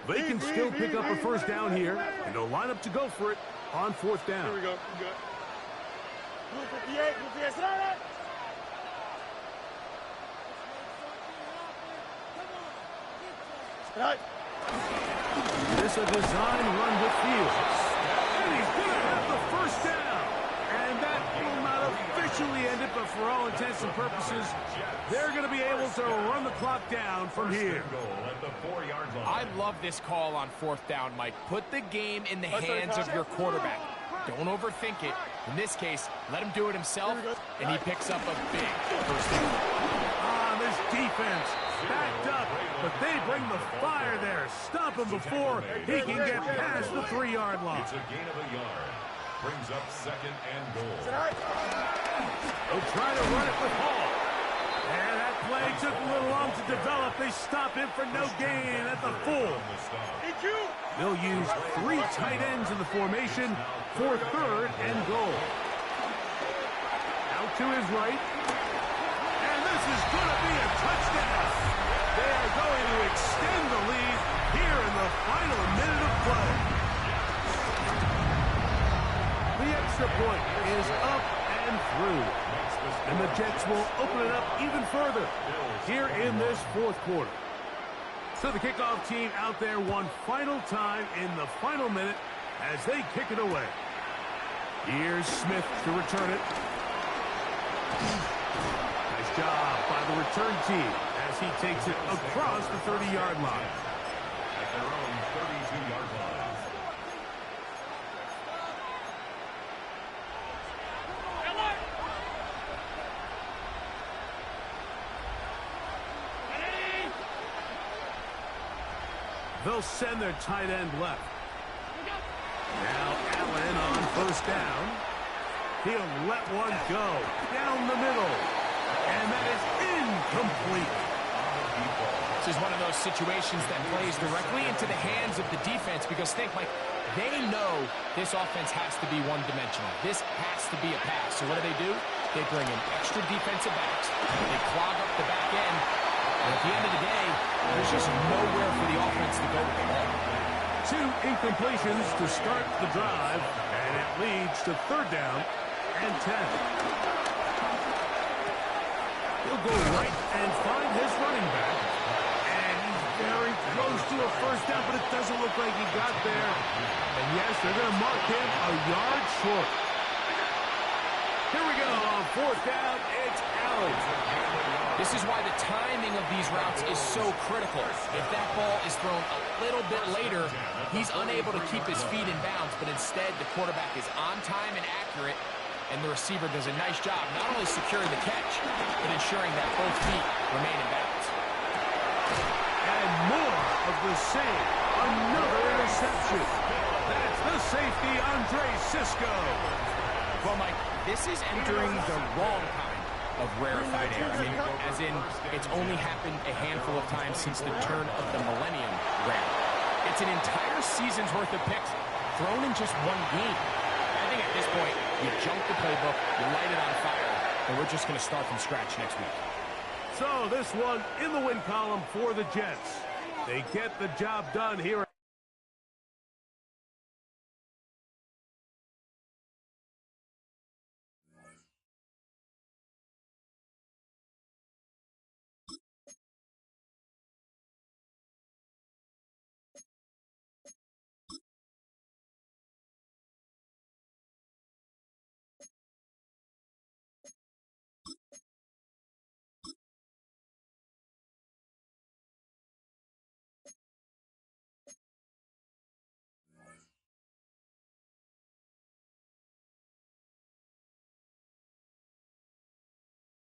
They can still pick up a 1st down here, and they'll line up to go for it on 4th down. Here we go. Good. 58, 58, sit down. Right. This a design run with Fields. And he's going to have the 1st down. And that will not officially end it, but for all intents and purposes, they're going to be able to run the clock down from here. I love this call on 4th down, Mike. Put the game in the hands of your quarterback. Don't overthink it. In this case, let him do it himself, and he picks up a big 1st down. This defense backed up, but they bring the fire there. Stop him before he can get past the 3-yard line. It's a gain of a yard. Brings up 2nd and goal. They'll try to run it with Hall. And that play took a little long to develop. They stop him for no gain at the full. They'll use 3 tight ends in the formation for 3rd and goal. Out to his right. And this is going to be a touchdown. They are going to extend the lead here in the final minute of play. The extra point is up and through. And the Jets will open it up even further here in this 4th quarter. So the kickoff team out there one final time in the final minute as they kick it away. Here's Smith to return it. Nice job by the return team as he takes it across the 30-yard line. At their own 32-yard line. They'll send their tight end left. Now Allen on 1st down. He'll let one go down the middle. And that is incomplete. This is one of those situations that plays directly into the hands of the defense because think, Mike, they know this offense has to be one-dimensional. This has to be a pass. So what do? They bring in extra defensive backs. They clog up the back end. And at the end of the day, there's just nowhere for the offense to go with the ball. 2 incompletions to start the drive, and it leads to 3rd down and 10. He'll go right and find his running back. And he's very close to a 1st down, but it doesn't look like he got there. And yes, they're going to mark him a yard short. Here we go on fourth down, it's Allen. This is why the timing of these routes is so critical. If that ball is thrown a little bit later, he's unable to keep his feet in bounds, but instead the quarterback is on time and accurate, and the receiver does a nice job not only securing the catch, but ensuring that both feet remain in bounds. And more of the same. Another interception. That's the safety, Andre Cisco. Well, Mike, this is entering the wrong kind of rarefied air. I mean, as in, it's only happened a handful of times since the turn of the millennium round. It's an entire season's worth of picks thrown in just one game. I think at this point, you jump the playbook, you light it on fire, and we're just going to start from scratch next week. So this one in the win column for the Jets. They get the job done here.